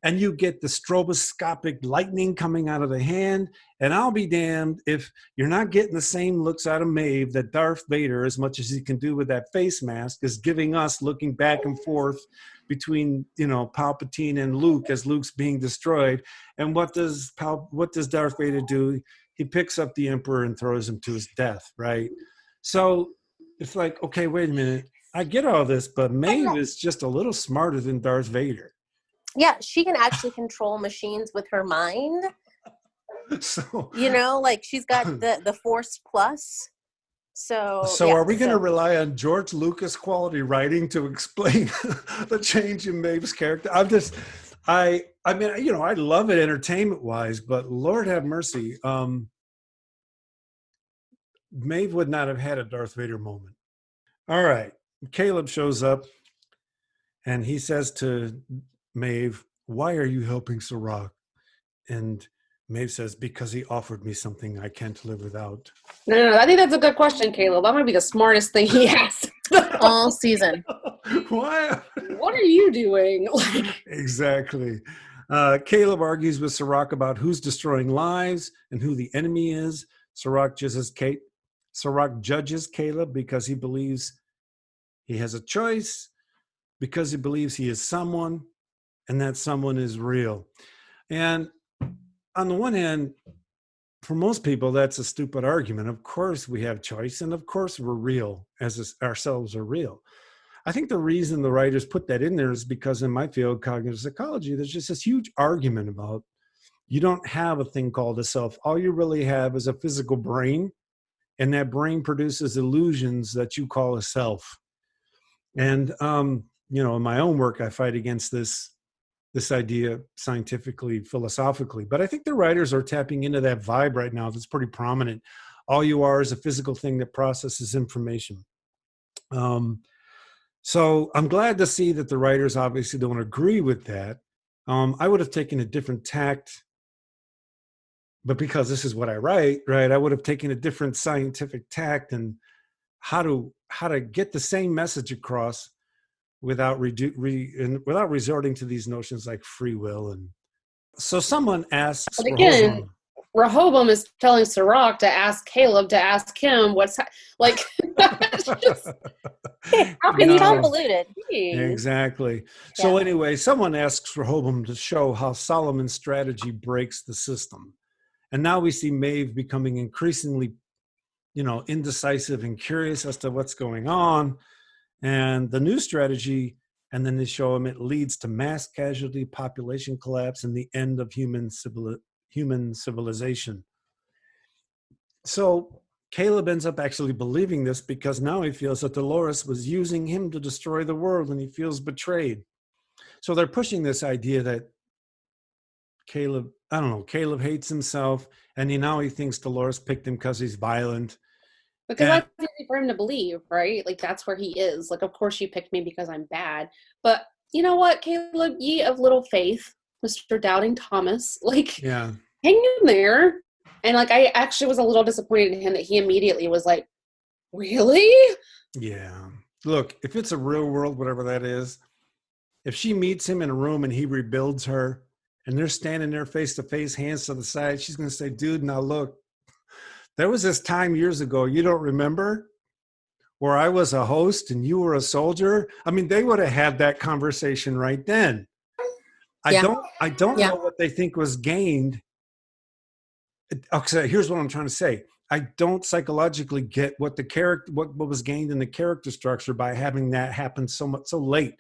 [SPEAKER 1] and you get the stroboscopic lightning coming out of the hand, and I'll be damned if you're not getting the same looks out of Maeve that Darth Vader, as much as he can do with that face mask, is giving us, looking back and forth between Palpatine and Luke as Luke's being destroyed. And what does Darth Vader do? He picks up the Emperor and throws him to his death, right? So it's like, okay, wait a minute. I get all this, but Maeve is just a little smarter than Darth Vader.
[SPEAKER 4] Yeah, she can actually control machines with her mind.
[SPEAKER 1] So
[SPEAKER 4] she's got the Force Plus. So
[SPEAKER 1] are we going to rely on George Lucas quality writing to explain the change in Maeve's character? I mean, you know, I love it entertainment wise, but Lord have mercy. Maeve would not have had a Darth Vader moment. All right. Caleb shows up and he says to Maeve, "Why are you helping Serac?" And Maeve says, "Because he offered me something I can't live without."
[SPEAKER 3] No, I think that's a good question, Caleb. That might be the smartest thing he asked
[SPEAKER 2] All season.
[SPEAKER 1] Why?
[SPEAKER 3] What are you doing?
[SPEAKER 1] Exactly. Caleb argues with Serac about who's destroying lives and who the enemy is. Serac judges Caleb because he believes he has a choice, because he believes he is someone, and that someone is real. And on the one hand, for most people, that's a stupid argument. Of course we have choice, and of course we're real, as ourselves are real. I think the reason the writers put that in there is because in my field, cognitive psychology, there's just this huge argument about you don't have a thing called a self. All you really have is a physical brain, and that brain produces illusions that you call a self. And, you know, in my own work, I fight against this idea scientifically, philosophically. But I think the writers are tapping into that vibe right now that's pretty prominent. All you are is a physical thing that processes information. So I'm glad to see that the writers obviously don't agree with that. I would have taken a different tact, but because this is what I write, right, I would have taken a different scientific tact and how to get the same message across without without resorting to these notions like free will. And so someone asks,
[SPEAKER 3] but again, Rehoboam is telling Serac to ask Caleb to ask him what's like. Just,
[SPEAKER 4] how can you convoluted?
[SPEAKER 1] Exactly. So anyway, someone asks Rehoboam to show how Solomon's strategy breaks the system, and now we see Maeve becoming increasingly, you know, indecisive and curious as to what's going on. And the new strategy, and then they show him it leads to mass casualty, population collapse, and the end of human civilization. So Caleb ends up actually believing this because now he feels that Dolores was using him to destroy the world, and he feels betrayed. So they're pushing this idea that Caleb hates himself, and now he thinks Dolores picked him because he's violent.
[SPEAKER 3] Because that's easy for him to believe, right? Like, that's where he is. Like, of course you picked me because I'm bad. But you know what, Caleb, ye of little faith, Mr. Doubting Thomas, like, hang in there. And, like, I actually was a little disappointed in him that he immediately was like, really?
[SPEAKER 1] Yeah. Look, if it's a real world, whatever that is, if she meets him in a room and he rebuilds her and they're standing there face to face, hands to the side, she's going to say, dude, now look, there was this time years ago, you don't remember, where I was a host and you were a soldier? I mean, they would have had that conversation right then. I don't know what they think was gained. Okay, here's what I'm trying to say. I don't psychologically get what was gained in the character structure by having that happen so late.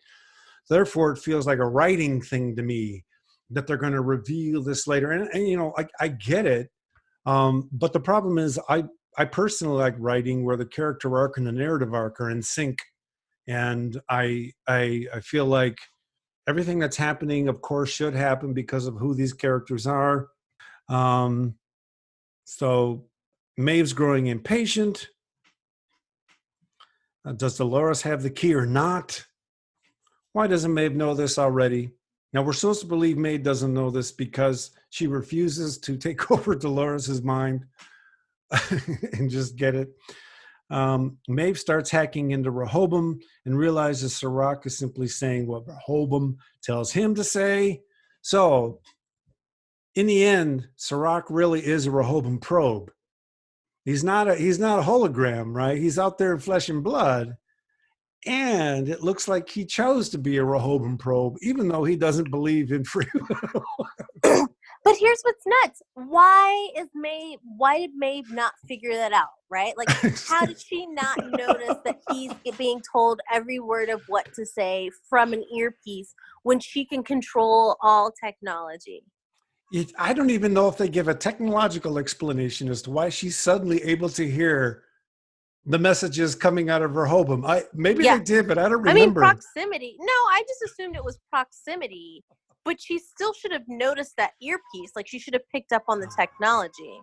[SPEAKER 1] Therefore, it feels like a writing thing to me that they're going to reveal this later. And you know, I get it. But the problem is I personally like writing where the character arc and the narrative arc are in sync. And I feel like everything that's happening, of course, should happen because of who these characters are. So Maeve's growing impatient. Does Dolores have the key or not? Why doesn't Maeve know this already? Now, we're supposed to believe Maeve doesn't know this because she refuses to take over Dolores's mind and just get it. Maeve starts hacking into Rehoboam and realizes Serac is simply saying what Rehoboam tells him to say. So, in the end, Serac really is a Rehoboam probe. He's not a hologram, right? He's out there in flesh and blood. And it looks like he chose to be a Rehoboam probe, even though he doesn't believe in free will.
[SPEAKER 4] But here's what's nuts. Why did Maeve not figure that out, right? Like, how did she not notice that he's being told every word of what to say from an earpiece when she can control all technology?
[SPEAKER 1] I don't even know if they give a technological explanation as to why she's suddenly able to hear the messages coming out of Rehoboam. Maybe they did, but I don't remember.
[SPEAKER 4] I mean, proximity. No, I just assumed it was proximity. But she still should have noticed that earpiece. Like, she should have picked up on the technology.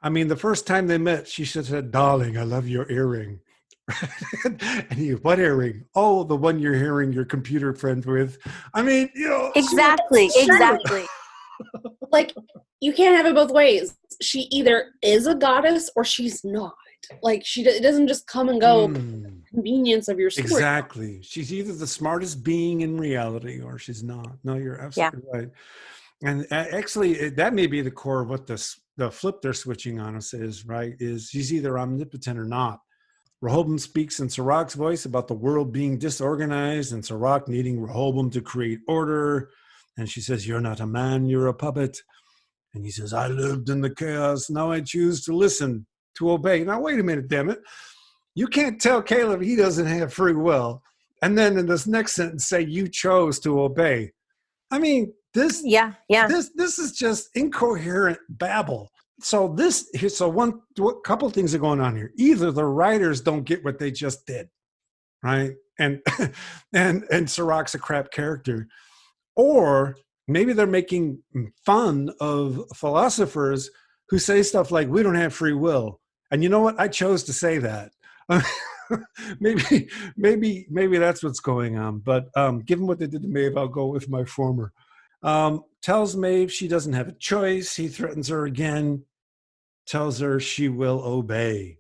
[SPEAKER 1] I mean, the first time they met, she should have said, darling, I love your earring. And he, what earring? Oh, the one you're hearing your computer friend with. I mean,
[SPEAKER 4] Exactly.
[SPEAKER 3] Like, you can't have it both ways. She either is a goddess or she's not. Like, it doesn't just come and go convenience of your story.
[SPEAKER 1] Exactly. She's either the smartest being in reality or she's not. No, you're absolutely right. And actually, that may be the core of what the flip they're switching on us is, right? Is she's either omnipotent or not. Rehoboam speaks in Serac's voice about the world being disorganized and Serac needing Rehoboam to create order. And she says, you're not a man, you're a puppet. And he says, I lived in the chaos. Now I choose to listen, to obey. Now, wait a minute, damn it. You can't tell Caleb he doesn't have free will. And then in this next sentence say you chose to obey. I mean, this is just incoherent babble. So couple things are going on here. Either the writers don't get what they just did, right? And Serac's a crap character, or maybe they're making fun of philosophers who say stuff like, we don't have free will. And you know what? I chose to say that. maybe that's what's going on. But given what they did to Maeve, I'll go with my former. Tells Maeve she doesn't have a choice. He threatens her again. Tells her she will obey.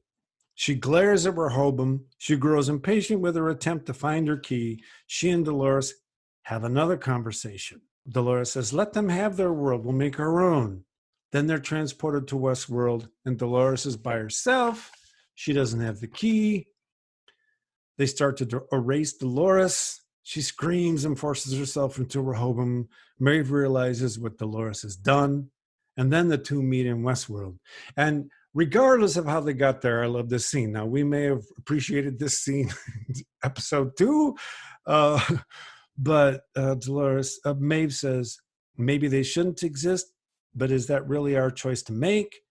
[SPEAKER 1] She glares at Rehoboam. She grows impatient with her attempt to find her key. She and Dolores have another conversation. Dolores says, let them have their world. We'll make our own. Then they're transported to Westworld, and Dolores is by herself. She doesn't have the key. They start to erase Dolores. She screams and forces herself into Rehoboam. Maeve realizes what Dolores has done. And then the two meet in Westworld. And regardless of how they got there, I love this scene. Now, we may have appreciated this scene in episode 2, but Maeve says, maybe they shouldn't exist, but is that really our choice to make?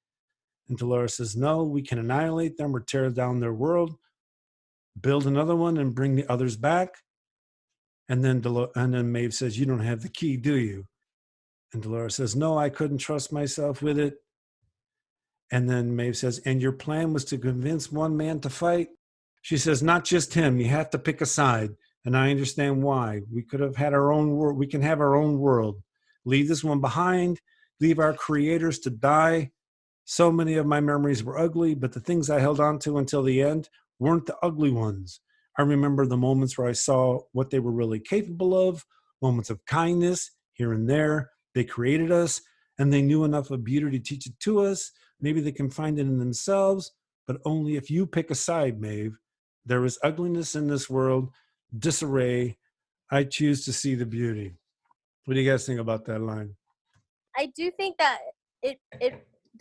[SPEAKER 1] And Dolores says, no, we can annihilate them or tear down their world, build another one and bring the others back. And then Maeve says, you don't have the key, do you? And Dolores says, no, I couldn't trust myself with it. And then Maeve says, and your plan was to convince one man to fight? She says, not just him. You have to pick a side. And I understand why. We could have had our own world. We can have our own world. Leave this one behind. Leave our creators to die. So many of my memories were ugly, but the things I held on to until the end weren't the ugly ones. I remember the moments where I saw what they were really capable of, moments of kindness here and there. They created us, and they knew enough of beauty to teach it to us. Maybe they can find it in themselves, but only if you pick a side, Maeve. There is ugliness in this world, disarray. I choose to see the beauty. What do you guys think about that line?
[SPEAKER 4] I do think that it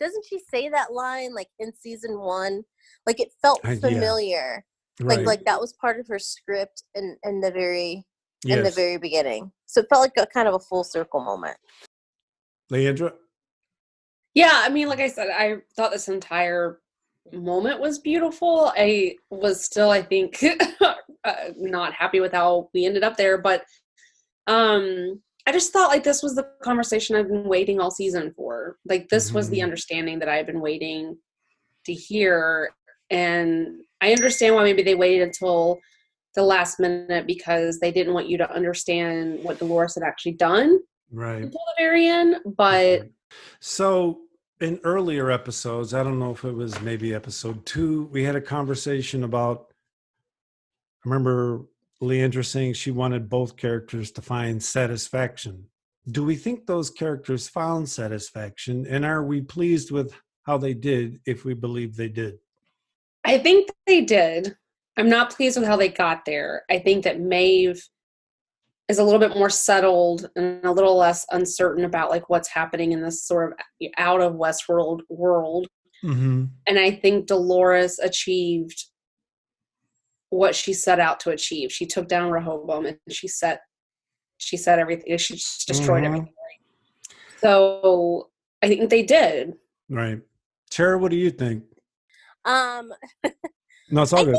[SPEAKER 4] doesn't she say that line like in season 1? Like it felt familiar.
[SPEAKER 1] Yeah. Right.
[SPEAKER 4] Like that was part of her script in the very beginning. So it felt like a kind of a full circle moment.
[SPEAKER 1] Leandra?
[SPEAKER 3] Yeah, I mean, like I said, I thought this entire moment was beautiful. I was still, I think, not happy with how we ended up there, but I just thought like this was the conversation I've been waiting all season for. Like this was the understanding that I've been waiting to hear. And I understand why maybe they waited until the last minute because they didn't want you to understand what Dolores had actually done until the very end. But
[SPEAKER 1] so in earlier episodes, I don't know if it was maybe episode 2, we had a conversation about, I remember Leandra saying she wanted both characters to find satisfaction. Do we think those characters found satisfaction? And are we pleased with how they did if we believe they did?
[SPEAKER 3] I think they did. I'm not pleased with how they got there. I think that Maeve is a little bit more settled and a little less uncertain about like what's happening in this sort of out of Westworld world. And I think Dolores achieved what she set out to achieve. She took down Rehoboam and she set everything. She just destroyed everything. Right? So I think they did.
[SPEAKER 1] Right. Tara, what do you think? No, it's all good.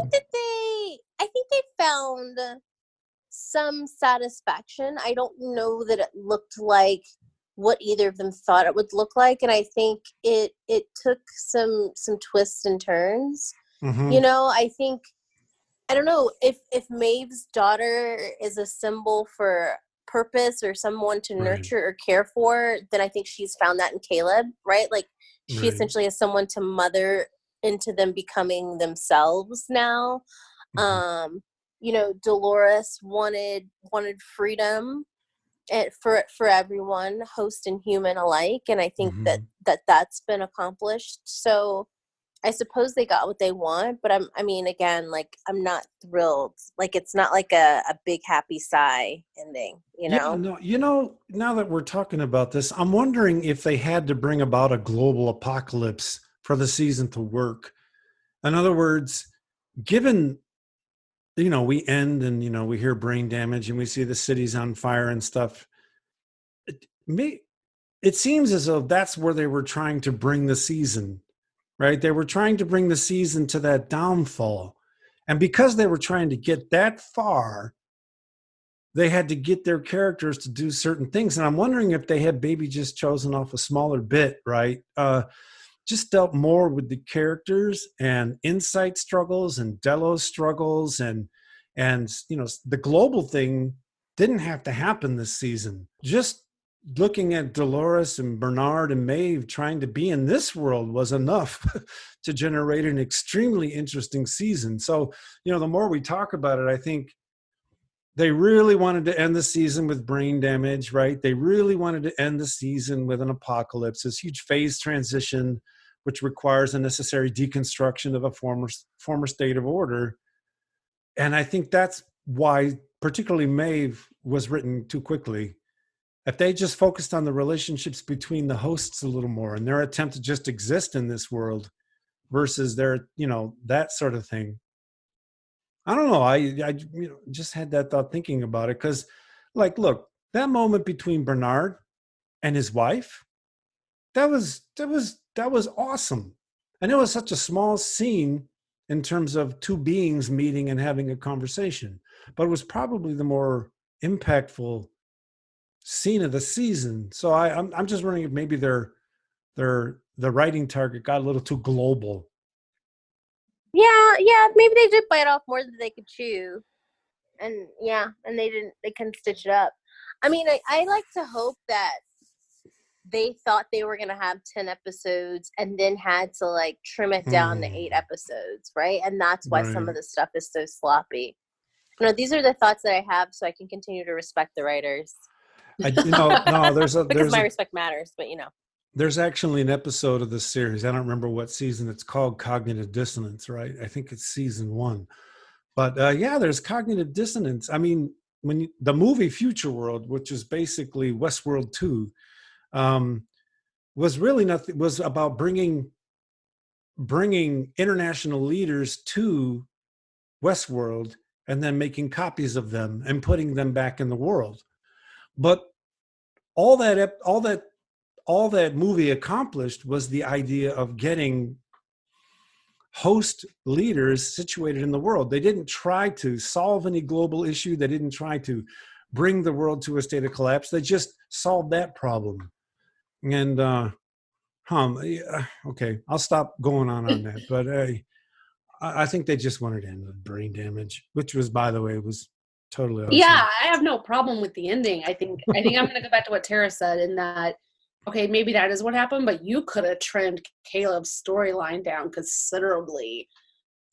[SPEAKER 4] I think they found some satisfaction. I don't know that it looked like what either of them thought it would look like, and I think it took some twists and turns.
[SPEAKER 1] Mm-hmm.
[SPEAKER 4] You know, I think, I don't know if Maeve's daughter is a symbol for purpose or someone to nurture or care for, then I think she's found that in Caleb, right? Like she essentially is someone to mother into them becoming themselves now.
[SPEAKER 1] Mm-hmm.
[SPEAKER 4] You know, Dolores wanted freedom for everyone, host and human alike, and I think
[SPEAKER 1] Mm-hmm.
[SPEAKER 4] that's been accomplished. So I suppose they got what they want, but I mean, again, like, I'm not thrilled. Like, it's not like a big happy sigh ending, you know?
[SPEAKER 1] Yeah, no, now that we're talking about this, I'm wondering if they had to bring about a global apocalypse for the season to work. In other words, given, we end and, we hear brain damage and we see the cities on fire and stuff. It seems as though that's where they were trying to bring the season, right? They were trying to bring the season to that downfall. And because they were trying to get that far, they had to get their characters to do certain things. And I'm wondering if they had maybe just chosen off a smaller bit, right? Just dealt more with the characters and insight struggles and Delos struggles and the global thing didn't have to happen this season. Just looking at Dolores and Bernhard and Maeve trying to be in this world was enough to generate an extremely interesting season. So, the more we talk about it, I think they really wanted to end the season with brain damage, right? They really wanted to end the season with an apocalypse, this huge phase transition, which requires a necessary deconstruction of a former state of order. And I think that's why, particularly Maeve, was written too quickly. If they just focused on the relationships between the hosts a little more and their attempt to just exist in this world versus their, that sort of thing. I don't know. I just had that thought thinking about it because, like, look, that moment between Bernhard and his wife, that was awesome, and it was such a small scene in terms of two beings meeting and having a conversation, but it was probably the more impactful scene of the season. So I'm just wondering if maybe the writing target got a little too global.
[SPEAKER 4] Yeah, maybe they did bite off more than they could chew. And they couldn't stitch it up. I mean, I like to hope that they thought they were going to have 10 episodes and then had to like trim it down to 8 episodes, right? And that's why some of the stuff is so sloppy. These are the thoughts that I have so I can continue to respect the writers. Because my respect matters, but
[SPEAKER 1] There's actually an episode of this series. I don't remember what season it's called, Cognitive Dissonance, right? I think it's season 1. But there's cognitive dissonance. I mean, the movie Future World, which is basically Westworld 2, was really nothing. Was about bringing international leaders to Westworld and then making copies of them and putting them back in the world. But all that movie accomplished was the idea of getting host leaders situated in the world. They didn't try to solve any global issue. They didn't try to bring the world to a state of collapse. They just solved that problem. And okay, I'll stop going on that. But I think they just wanted to end with brain damage, which was, by the way, was totally awesome.
[SPEAKER 3] Yeah, I have no problem with the ending. I think I'm going to go back to what Tara said in that, okay, maybe that is what happened, but you could have trimmed Caleb's storyline down considerably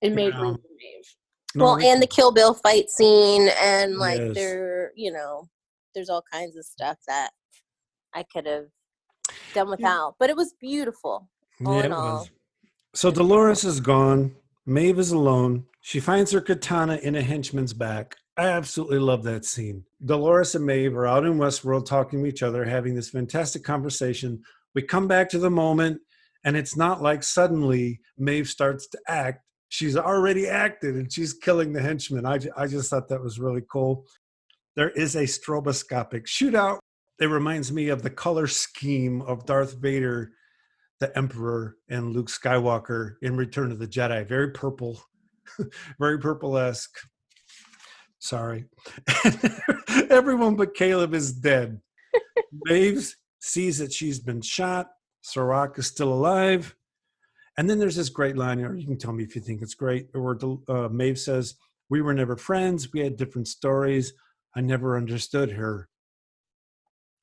[SPEAKER 3] and made room for Maeve.
[SPEAKER 4] And the Kill Bill fight scene and like there's all kinds of stuff that I could have done without, but it was beautiful all in all.
[SPEAKER 1] So Dolores is gone. Maeve is alone. She finds her katana in a henchman's back. I absolutely love that scene. Dolores and Maeve are out in Westworld talking to each other, having this fantastic conversation. We come back to the moment, and it's not like suddenly Maeve starts to act. She's already acted, and she's killing the henchman. I just thought that was really cool. There is a stroboscopic shootout. It reminds me of the color scheme of Darth Vader, the Emperor, and Luke Skywalker in Return of the Jedi. Very purple, very purple-esque. Sorry. Everyone but Caleb is dead. Maeve sees that she's been shot. Serac is still alive. And then there's this great line, or you can tell me if you think it's great, where Maeve says, "We were never friends. We had different stories. I never understood her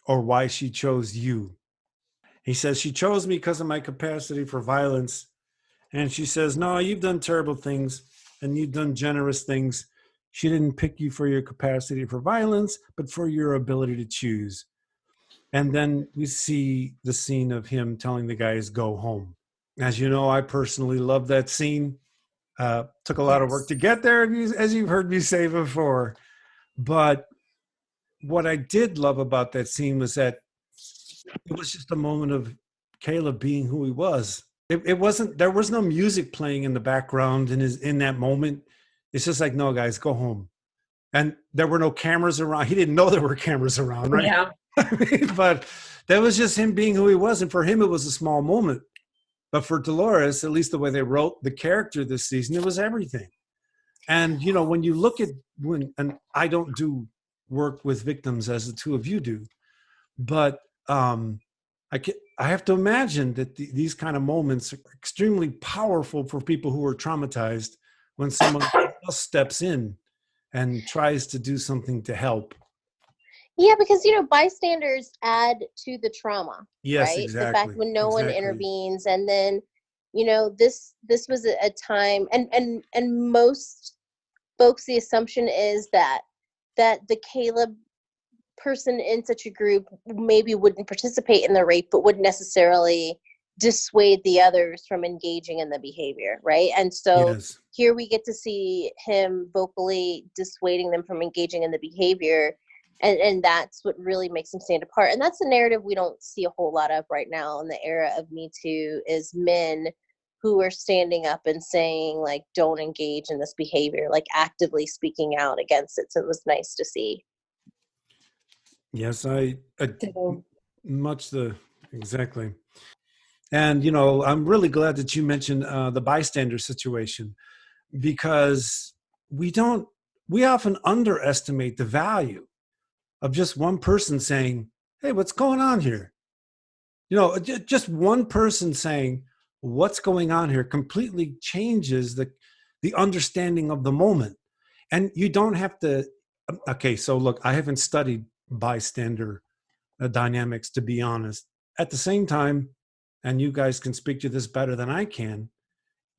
[SPEAKER 1] or why she chose you." He says, "She chose me because of my capacity for violence." And she says, "No, you've done terrible things and you've done generous things. She didn't pick you for your capacity for violence, but for your ability to choose." And then we see the scene of him telling the guys, "Go home." As you know, I personally love that scene. Took a lot of work to get there, as you've heard me say before. But what I did love about that scene was that it was just a moment of Caleb being who he was. It wasn't, there was no music playing in the background in that moment. It's just like, "No, guys, go home." And there were no cameras around. He didn't know there were cameras around, right?
[SPEAKER 3] Yeah.
[SPEAKER 1] But that was just him being who he was. And for him, it was a small moment. But for Dolores, at least the way they wrote the character this season, it was everything. And, you know, when you look at and I don't do work with victims as the two of you do, but I have to imagine that these kind of moments are extremely powerful for people who are traumatized when someone else steps in and tries to do something to help.
[SPEAKER 4] Yeah, because, you know, bystanders add to the trauma.
[SPEAKER 1] Yes,
[SPEAKER 4] right?
[SPEAKER 1] exactly.
[SPEAKER 4] The fact when no one intervenes, and then, you know, this was a time, and most folks, the assumption is that the Caleb person in such a group maybe wouldn't participate in the rape, but wouldn't necessarily dissuade the others from engaging in the behavior, right? And so here we get to see him vocally dissuading them from engaging in the behavior. And that's what really makes them stand apart. And that's the narrative we don't see a whole lot of right now in the era of Me Too, is men who are standing up and saying, like, don't engage in this behavior, like actively speaking out against it. So it was nice to see.
[SPEAKER 1] Yes, exactly. And, you know, I'm really glad that you mentioned the bystander situation, because we often underestimate the value of just one person saying, "Hey, what's going on here?" You know, just one person saying, "What's going on here?" completely changes the understanding of the moment. And you don't have to, okay, so look, I haven't studied bystander dynamics, to be honest. At the same time, and you guys can speak to this better than I can,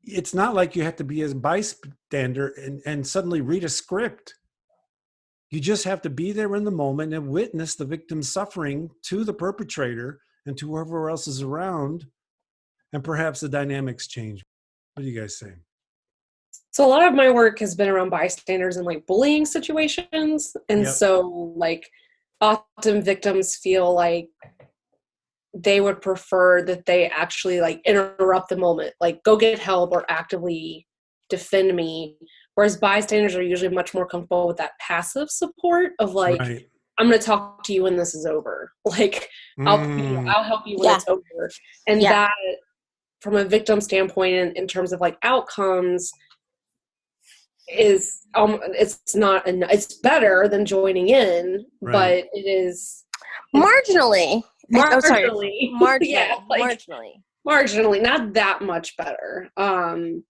[SPEAKER 1] it's not like you have to be a bystander and suddenly read a script. You just have to be there in the moment and witness the victim's suffering to the perpetrator and to whoever else is around, and perhaps the dynamics change. What do you guys say?
[SPEAKER 3] So a lot of my work has been around bystanders and like bullying situations. And so like often victims feel like they would prefer that they actually like interrupt the moment, like go get help or actively defend me. Whereas bystanders are usually much more comfortable with that passive support of like, I'm going to talk to you when this is over. Like I'll help you when it's over. And that, from a victim standpoint, in terms of like outcomes, is it's better than joining in, but it is
[SPEAKER 4] marginally,
[SPEAKER 3] marginally, not that much better. And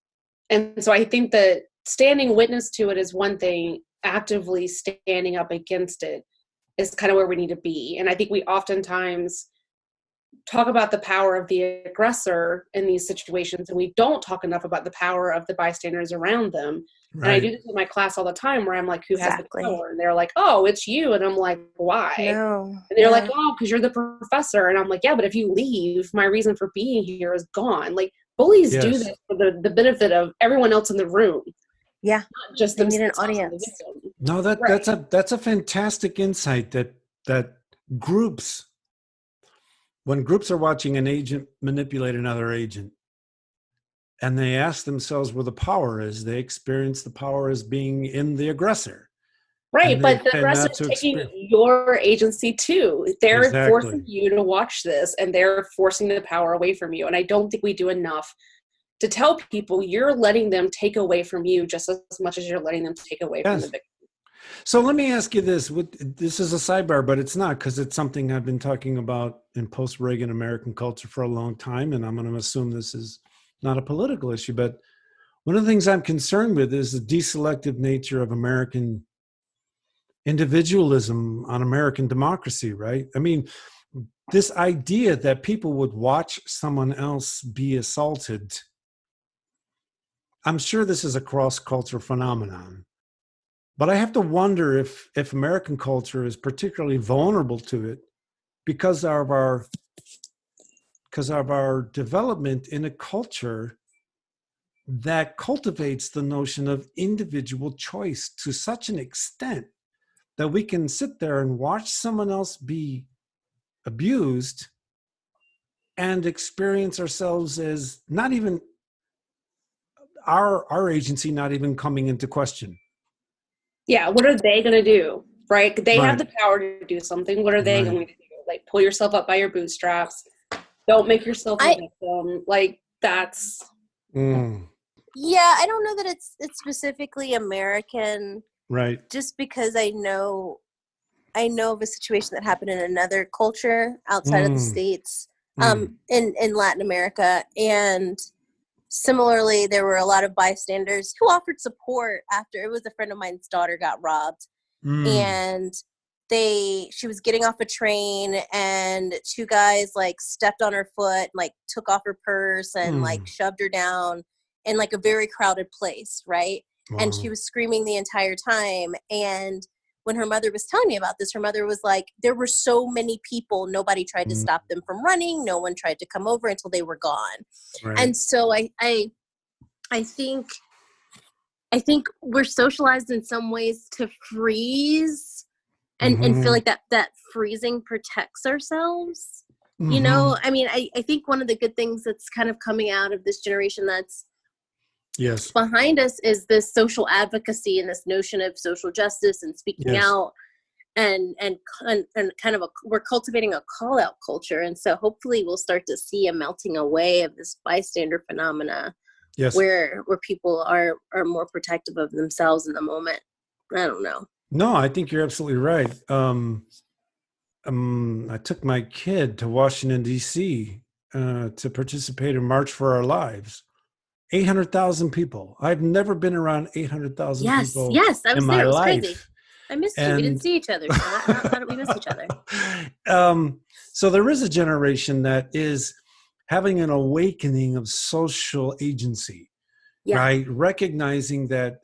[SPEAKER 3] so I think that standing witness to it is one thing, actively standing up against it is kind of where we need to be. And I think we oftentimes talk about the power of the aggressor in these situations, and we don't talk enough about the power of the bystanders around them. And I do this in my class all the time, where I'm like, who has the power? And they're like, oh, it's you. And I'm like, why?
[SPEAKER 4] No.
[SPEAKER 3] And they're like, oh, because you're the professor. And I'm like, yeah, but if you leave, my reason for being here is gone. Like, bullies do this for the benefit of everyone else in the room.
[SPEAKER 4] Yeah.
[SPEAKER 3] Not just
[SPEAKER 4] they need an audience.
[SPEAKER 1] No, that's a fantastic insight, that groups, when groups are watching an agent manipulate another agent, and they ask themselves where the power is, they experience the power as being in the aggressor.
[SPEAKER 3] Right, but the aggressor is taking your agency too. They're forcing you to watch this, and they're forcing the power away from you. And I don't think we do enough to tell people you're letting them take away from you just as much as you're letting them take away from the victim.
[SPEAKER 1] So let me ask you this. This is a sidebar, but it's not, because it's something I've been talking about in post-Reagan American culture for a long time, and I'm going to assume this is not a political issue. But one of the things I'm concerned with is the deselective nature of American individualism on American democracy, right? I mean, this idea that people would watch someone else be assaulted, I'm sure this is a cross-cultural phenomenon. But I have to wonder if American culture is particularly vulnerable to it because of our development in a culture that cultivates the notion of individual choice to such an extent that we can sit there and watch someone else be abused and experience ourselves as not even our agency not even coming into question.
[SPEAKER 3] Yeah, what are they going to do, right? They have
[SPEAKER 1] Right.
[SPEAKER 3] the power to do something. What are they
[SPEAKER 1] Right.
[SPEAKER 3] going to do? Like, pull yourself up by your bootstraps. Don't make yourself a victim. Like, that's...
[SPEAKER 4] Yeah, I don't know that it's specifically American.
[SPEAKER 1] Right.
[SPEAKER 4] Just because I know of a situation that happened in another culture outside of the States, in Latin America. And similarly, there were a lot of bystanders who offered support after. It was a friend of mine's daughter got robbed, and she was getting off a train, and two guys like stepped on her foot, like took off her purse and like shoved her down in like a very crowded place, right?
[SPEAKER 1] Wow.
[SPEAKER 4] And she was screaming the entire time. And when her mother was telling me about this, her mother was like, there were so many people, nobody tried to stop them from running, no one tried to come over until they were gone.
[SPEAKER 1] Right.
[SPEAKER 4] And so I think we're socialized in some ways to freeze and feel like that freezing protects ourselves. You know, I mean, I think one of the good things that's kind of coming out of this generation that's behind us is this social advocacy and this notion of social justice and speaking out and kind of we're cultivating a call out culture. And so hopefully we'll start to see a melting away of this bystander phenomena where people are more protective of themselves in the moment. I don't know.
[SPEAKER 1] No, I think you're absolutely right. I took my kid to Washington, D.C. To participate in March for Our Lives. 800,000 people. I've never been around 800,000 people
[SPEAKER 4] I was
[SPEAKER 1] in my
[SPEAKER 4] there. It was
[SPEAKER 1] life.
[SPEAKER 4] crazy. I missed you. We didn't see each other. So how did we miss each other?
[SPEAKER 1] So there is a generation that is having an awakening of social agency, right? Recognizing that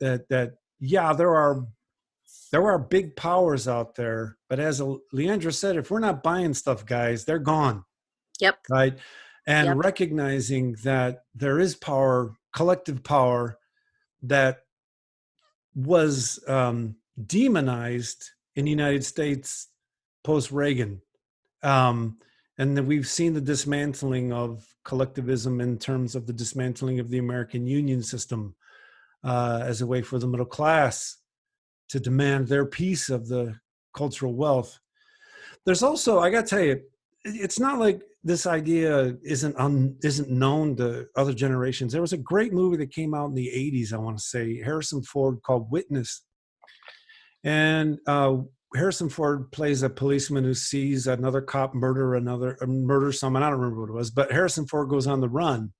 [SPEAKER 1] there are big powers out there, but as Leandra said, if we're not buying stuff, guys, they're gone.
[SPEAKER 4] Yep.
[SPEAKER 1] Right. And recognizing that there is power, collective power, that was demonized in the United States post-Reagan. And that we've seen the dismantling of collectivism in terms of the dismantling of the American union system as a way for the middle class to demand their piece of the cultural wealth. There's also, I got to tell you, it's not like this idea isn't known to other generations. There was a great movie that came out in the 80s, I want to say, Harrison Ford, called Witness. And Harrison Ford plays a policeman who sees another cop murder someone. I don't remember what it was, but Harrison Ford goes on the run,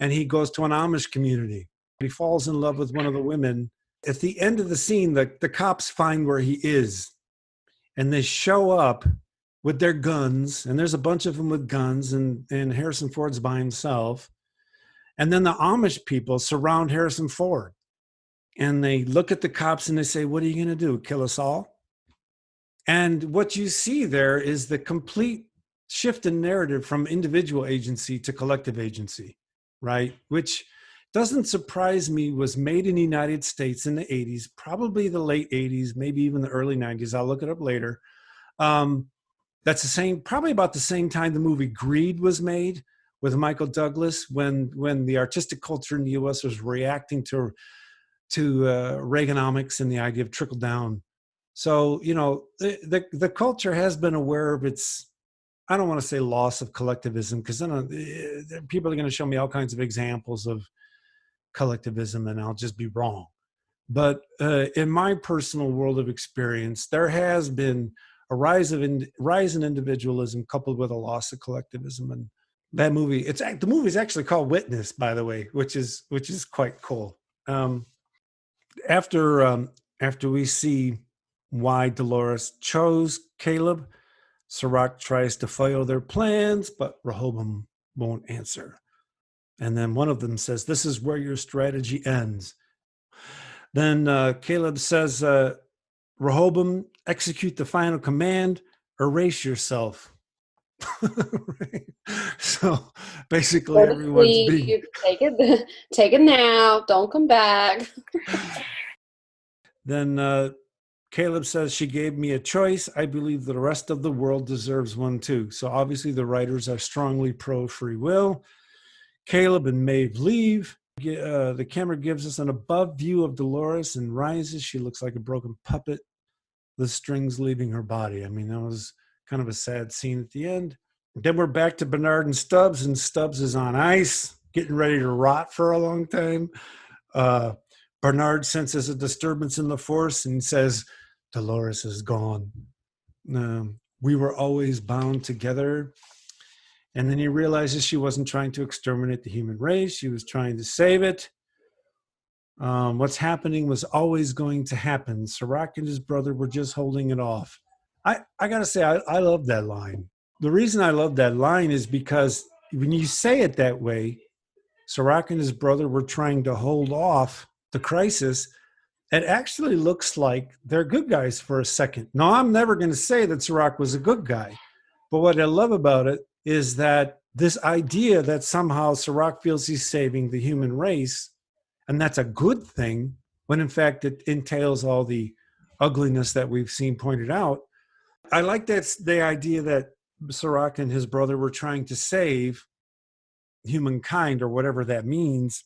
[SPEAKER 1] and he goes to an Amish community. He falls in love with one of the women. At the end of the scene, the cops find where he is, and they show up with their guns, and there's a bunch of them with guns, and Harrison Ford's by himself. And then the Amish people surround Harrison Ford, and they look at the cops and they say, "What are you going to do? Kill us all?" And what you see there is the complete shift in narrative from individual agency to collective agency, right? Which doesn't surprise me, was made in the United States in the 80s, probably the late 80s, maybe even the early 90s. I'll look it up later. That's probably about the same time the movie Greed was made with Michael Douglas, when the artistic culture in the U.S. was reacting to Reaganomics and the idea of trickle down. So, you know, the culture has been aware of its, I don't want to say loss of collectivism, because then people are going to show me all kinds of examples of collectivism and I'll just be wrong. But in my personal world of experience, there has been a rise in individualism coupled with a loss of collectivism. And that movie, the movie is actually called Witness, by the way, which is quite cool. After we see why Dolores chose Caleb, Serac tries to foil their plans, but Rehoboam won't answer. And then one of them says, "This is where your strategy ends." Then Caleb says, "Rehoboam, execute the final command, erase yourself." Right? So basically everyone's being...
[SPEAKER 3] Take it now, don't come back.
[SPEAKER 1] Then Caleb says, "She gave me a choice. I believe the rest of the world deserves one too." So obviously the writers are strongly pro free will. Caleb and Maeve leave. The camera gives us an above view of Dolores and rises. She looks like a broken puppet, the strings leaving her body. I mean, that was kind of a sad scene at the end. Then we're back to Bernhard and Stubbs is on ice, getting ready to rot for a long time. Bernhard senses a disturbance in the force and says, "Dolores is gone. We were always bound together." And then he realizes she wasn't trying to exterminate the human race. She was trying to save it. What's happening was always going to happen. Serac and his brother were just holding it off. I got to say, I love that line. The reason I love that line is because when you say it that way, Serac and his brother were trying to hold off the crisis. It actually looks like they're good guys for a second. Now, I'm never going to say that Serac was a good guy. But what I love about it is that this idea that somehow Serac feels he's saving the human race, and that's a good thing, when in fact it entails all the ugliness that we've seen pointed out. I like the idea that Serac and his brother were trying to save humankind, or whatever that means,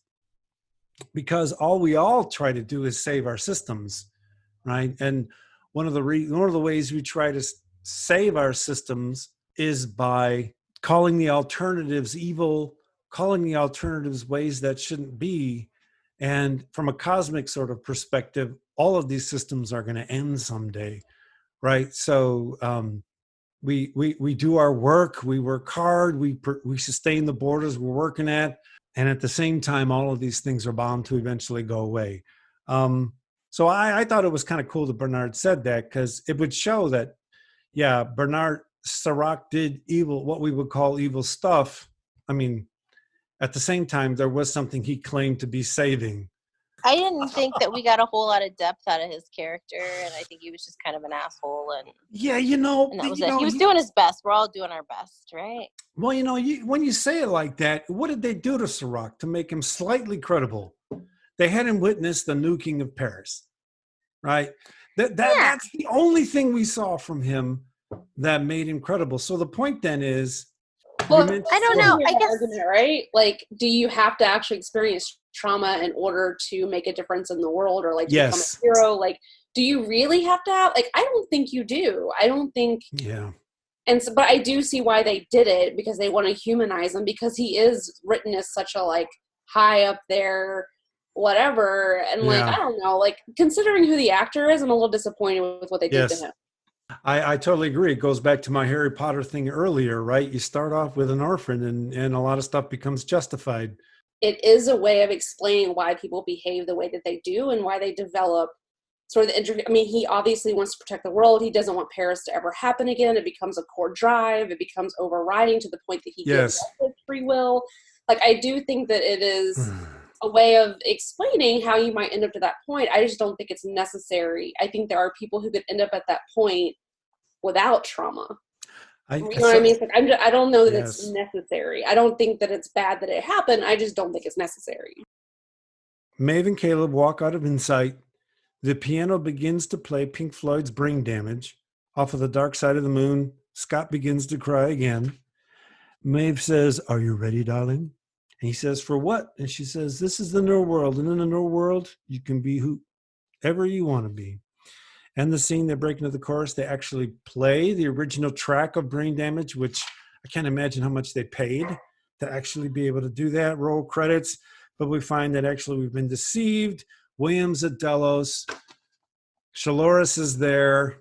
[SPEAKER 1] because all we all try to do is save our systems, right? And one of the ways we try to save our systems is by calling the alternatives evil, calling the alternatives ways that shouldn't be. And from a cosmic sort of perspective, all of these systems are going to end someday, right? So we do our work, we work hard, we sustain the borders we're working at, and at the same time, all of these things are bound to eventually go away. So I thought it was kind of cool that Bernhard said that, because it would show that, yeah, Serac did evil, what we would call evil stuff. I mean, at the same time, there was something he claimed to be saving.
[SPEAKER 4] I didn't think that we got a whole lot of depth out of his character, and I think he was just kind of an asshole. And
[SPEAKER 1] yeah,
[SPEAKER 4] and that was it. He was doing his best. We're all doing our best, right?
[SPEAKER 1] Well, when you say it like that, what did they do to Serac to make him slightly credible? They had him witness the nuking of Paris, right? That's the only thing we saw from him that made him credible. So the point then is,
[SPEAKER 3] well,
[SPEAKER 4] I don't know. I guess,
[SPEAKER 3] argument, right? Like, do you have to actually experience trauma in order to make a difference in the world, or like to become a hero? Like, do you really have to have? Like, I don't think you do. I don't think.
[SPEAKER 1] Yeah.
[SPEAKER 3] And so, but I do see why they did it, because they want to humanize him, because he is written as such a like high up there, whatever. And like, I don't know, like considering who the actor is, I'm a little disappointed with what they did to him.
[SPEAKER 1] I totally agree. It goes back to my Harry Potter thing earlier, right? You start off with an orphan, and a lot of stuff becomes justified.
[SPEAKER 3] It is a way of explaining why people behave the way that they do, and why they develop sort of the I mean, he obviously wants to protect the world. He doesn't want Paris to ever happen again. It becomes a core drive. It becomes overriding to the point that he gives up his free will. Like, I do think that it is a way of explaining how you might end up to that point. I just don't think it's necessary. I think there are people who could end up at that point without trauma. You know what I mean? It's like, I don't know that it's necessary. I don't think that it's bad that it happened. I just don't think it's necessary.
[SPEAKER 1] Maeve and Caleb walk out of Insight. The piano begins to play Pink Floyd's Brain Damage off of The Dark Side of the Moon. Scott begins to cry again. Maeve says, "Are you ready, darling?" And he says, "For what?" And she says, "This is the new world. And in the new world, you can be whoever you want to be." And the scene, they break into the chorus. They actually play the original track of Brain Damage, which I can't imagine how much they paid to actually be able to do that. Roll credits. But we find that actually we've been deceived. William's at Delos. Dolores is there.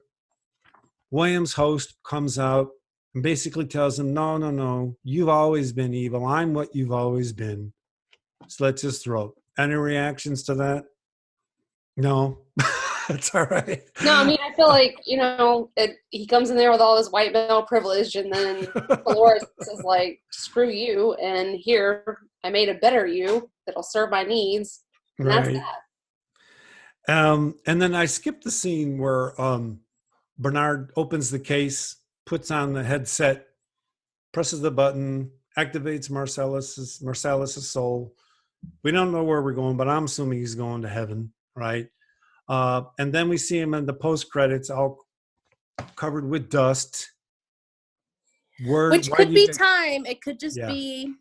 [SPEAKER 1] William's host comes out and basically tells him, no, you've always been evil. I'm what you've always been. Slit his throat. Any reactions to that? No. It's all right.
[SPEAKER 3] No, I mean, I feel like, he comes in there with all his white male privilege, and then Dolores is like, screw you, and here, I made a better you that'll serve my needs. And
[SPEAKER 1] right.
[SPEAKER 3] That's that.
[SPEAKER 1] And then I skipped the scene where Bernhard opens the case, puts on the headset, presses the button, activates Marcellus's soul. We don't know where we're going, but I'm assuming he's going to heaven, right? And then we see him in the post credits, all covered with dust.
[SPEAKER 4] Which could be time. It could just be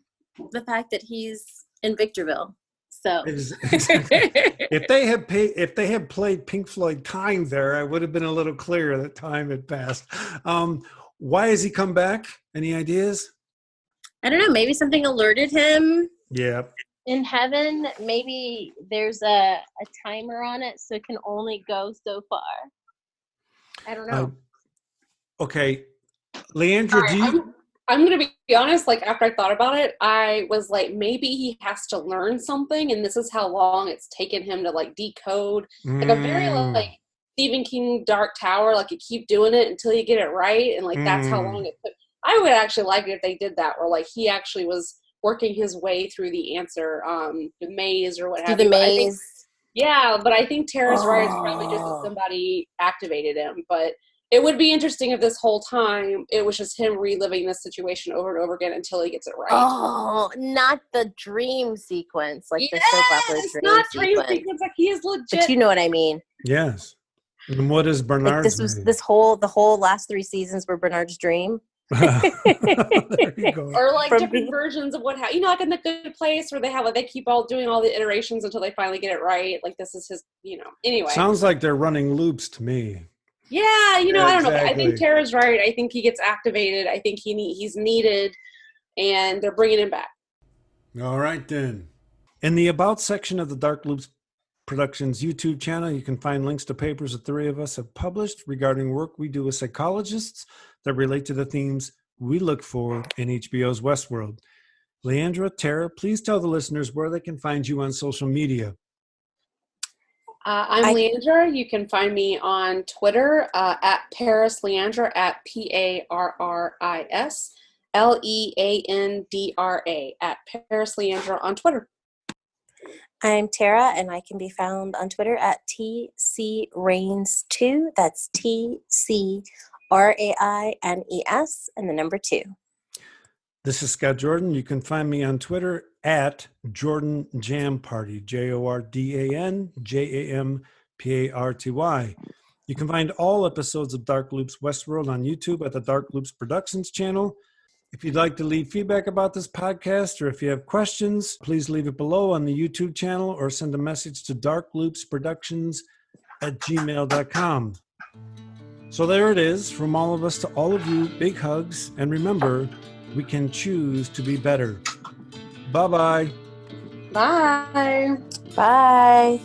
[SPEAKER 4] the fact that he's in Victorville. So
[SPEAKER 1] if they had played Pink Floyd Time there, I would have been a little clearer that time had passed. Why has he come back? Any ideas?
[SPEAKER 4] I don't know. Maybe something alerted him.
[SPEAKER 1] Yeah.
[SPEAKER 4] In heaven, maybe there's a timer on it, so it can only go so far. I don't know.
[SPEAKER 1] Okay. Leandra,
[SPEAKER 3] I'm going to be honest, like, after I thought about it, I was like, maybe he has to learn something, and this is how long it's taken him to, like, decode. Like, a very, like, Stephen King Dark Tower, like, you keep doing it until you get it right, and, like, that's how long it took. I would actually like it if they did that, where, like, he actually was working his way through the answer, the maze or what have you.
[SPEAKER 4] The maze.
[SPEAKER 3] But I think Tara's right. It's probably just that somebody activated him. But it would be interesting if this whole time it was just him reliving this situation over and over again until he gets it right.
[SPEAKER 4] Oh, not the dream sequence, like the soap opera dream sequence.
[SPEAKER 3] Like, he is legit.
[SPEAKER 4] But you know what I mean.
[SPEAKER 1] Yes. And what is Bernard's
[SPEAKER 4] like the whole last 3 seasons were Bernard's dream.
[SPEAKER 1] There you go.
[SPEAKER 3] Or like different versions of what like in The Good Place, where they keep all doing all the iterations until they finally get it right. Like, this is his, anyway.
[SPEAKER 1] Sounds like they're running loops to me.
[SPEAKER 3] Yeah, I don't know. I think Tara's right. I think he gets activated. I think he's needed, and they're bringing him back.
[SPEAKER 1] All right, then. In the About section of the Dark Loops Productions YouTube channel, you can find links to papers the 3 of us have published regarding work we do as psychologists that relate to the themes we look for in HBO's Westworld. Leandra, Tara, please tell the listeners where they can find you on social media.
[SPEAKER 3] I'm Leandra. You can find me on Twitter at Parris Leandra, at ParrisLeandra, at Parris Leandra on Twitter.
[SPEAKER 4] I'm Tara, and I can be found on Twitter at TCRains2. That's TCRAINES and the number 2.
[SPEAKER 1] This is Scott Jordan. You can find me on Twitter at Jordan Jam Party, JordanJamParty. You can find all episodes of Dark Loops Westworld on YouTube at the Dark Loops Productions channel. If you'd like to leave feedback about this podcast, or if you have questions, please leave it below on the YouTube channel or send a message to darkloopsproductions@gmail.com. So there it is, from all of us to all of you, big hugs, and remember, we can choose to be better. Bye-bye.
[SPEAKER 3] Bye.
[SPEAKER 4] Bye.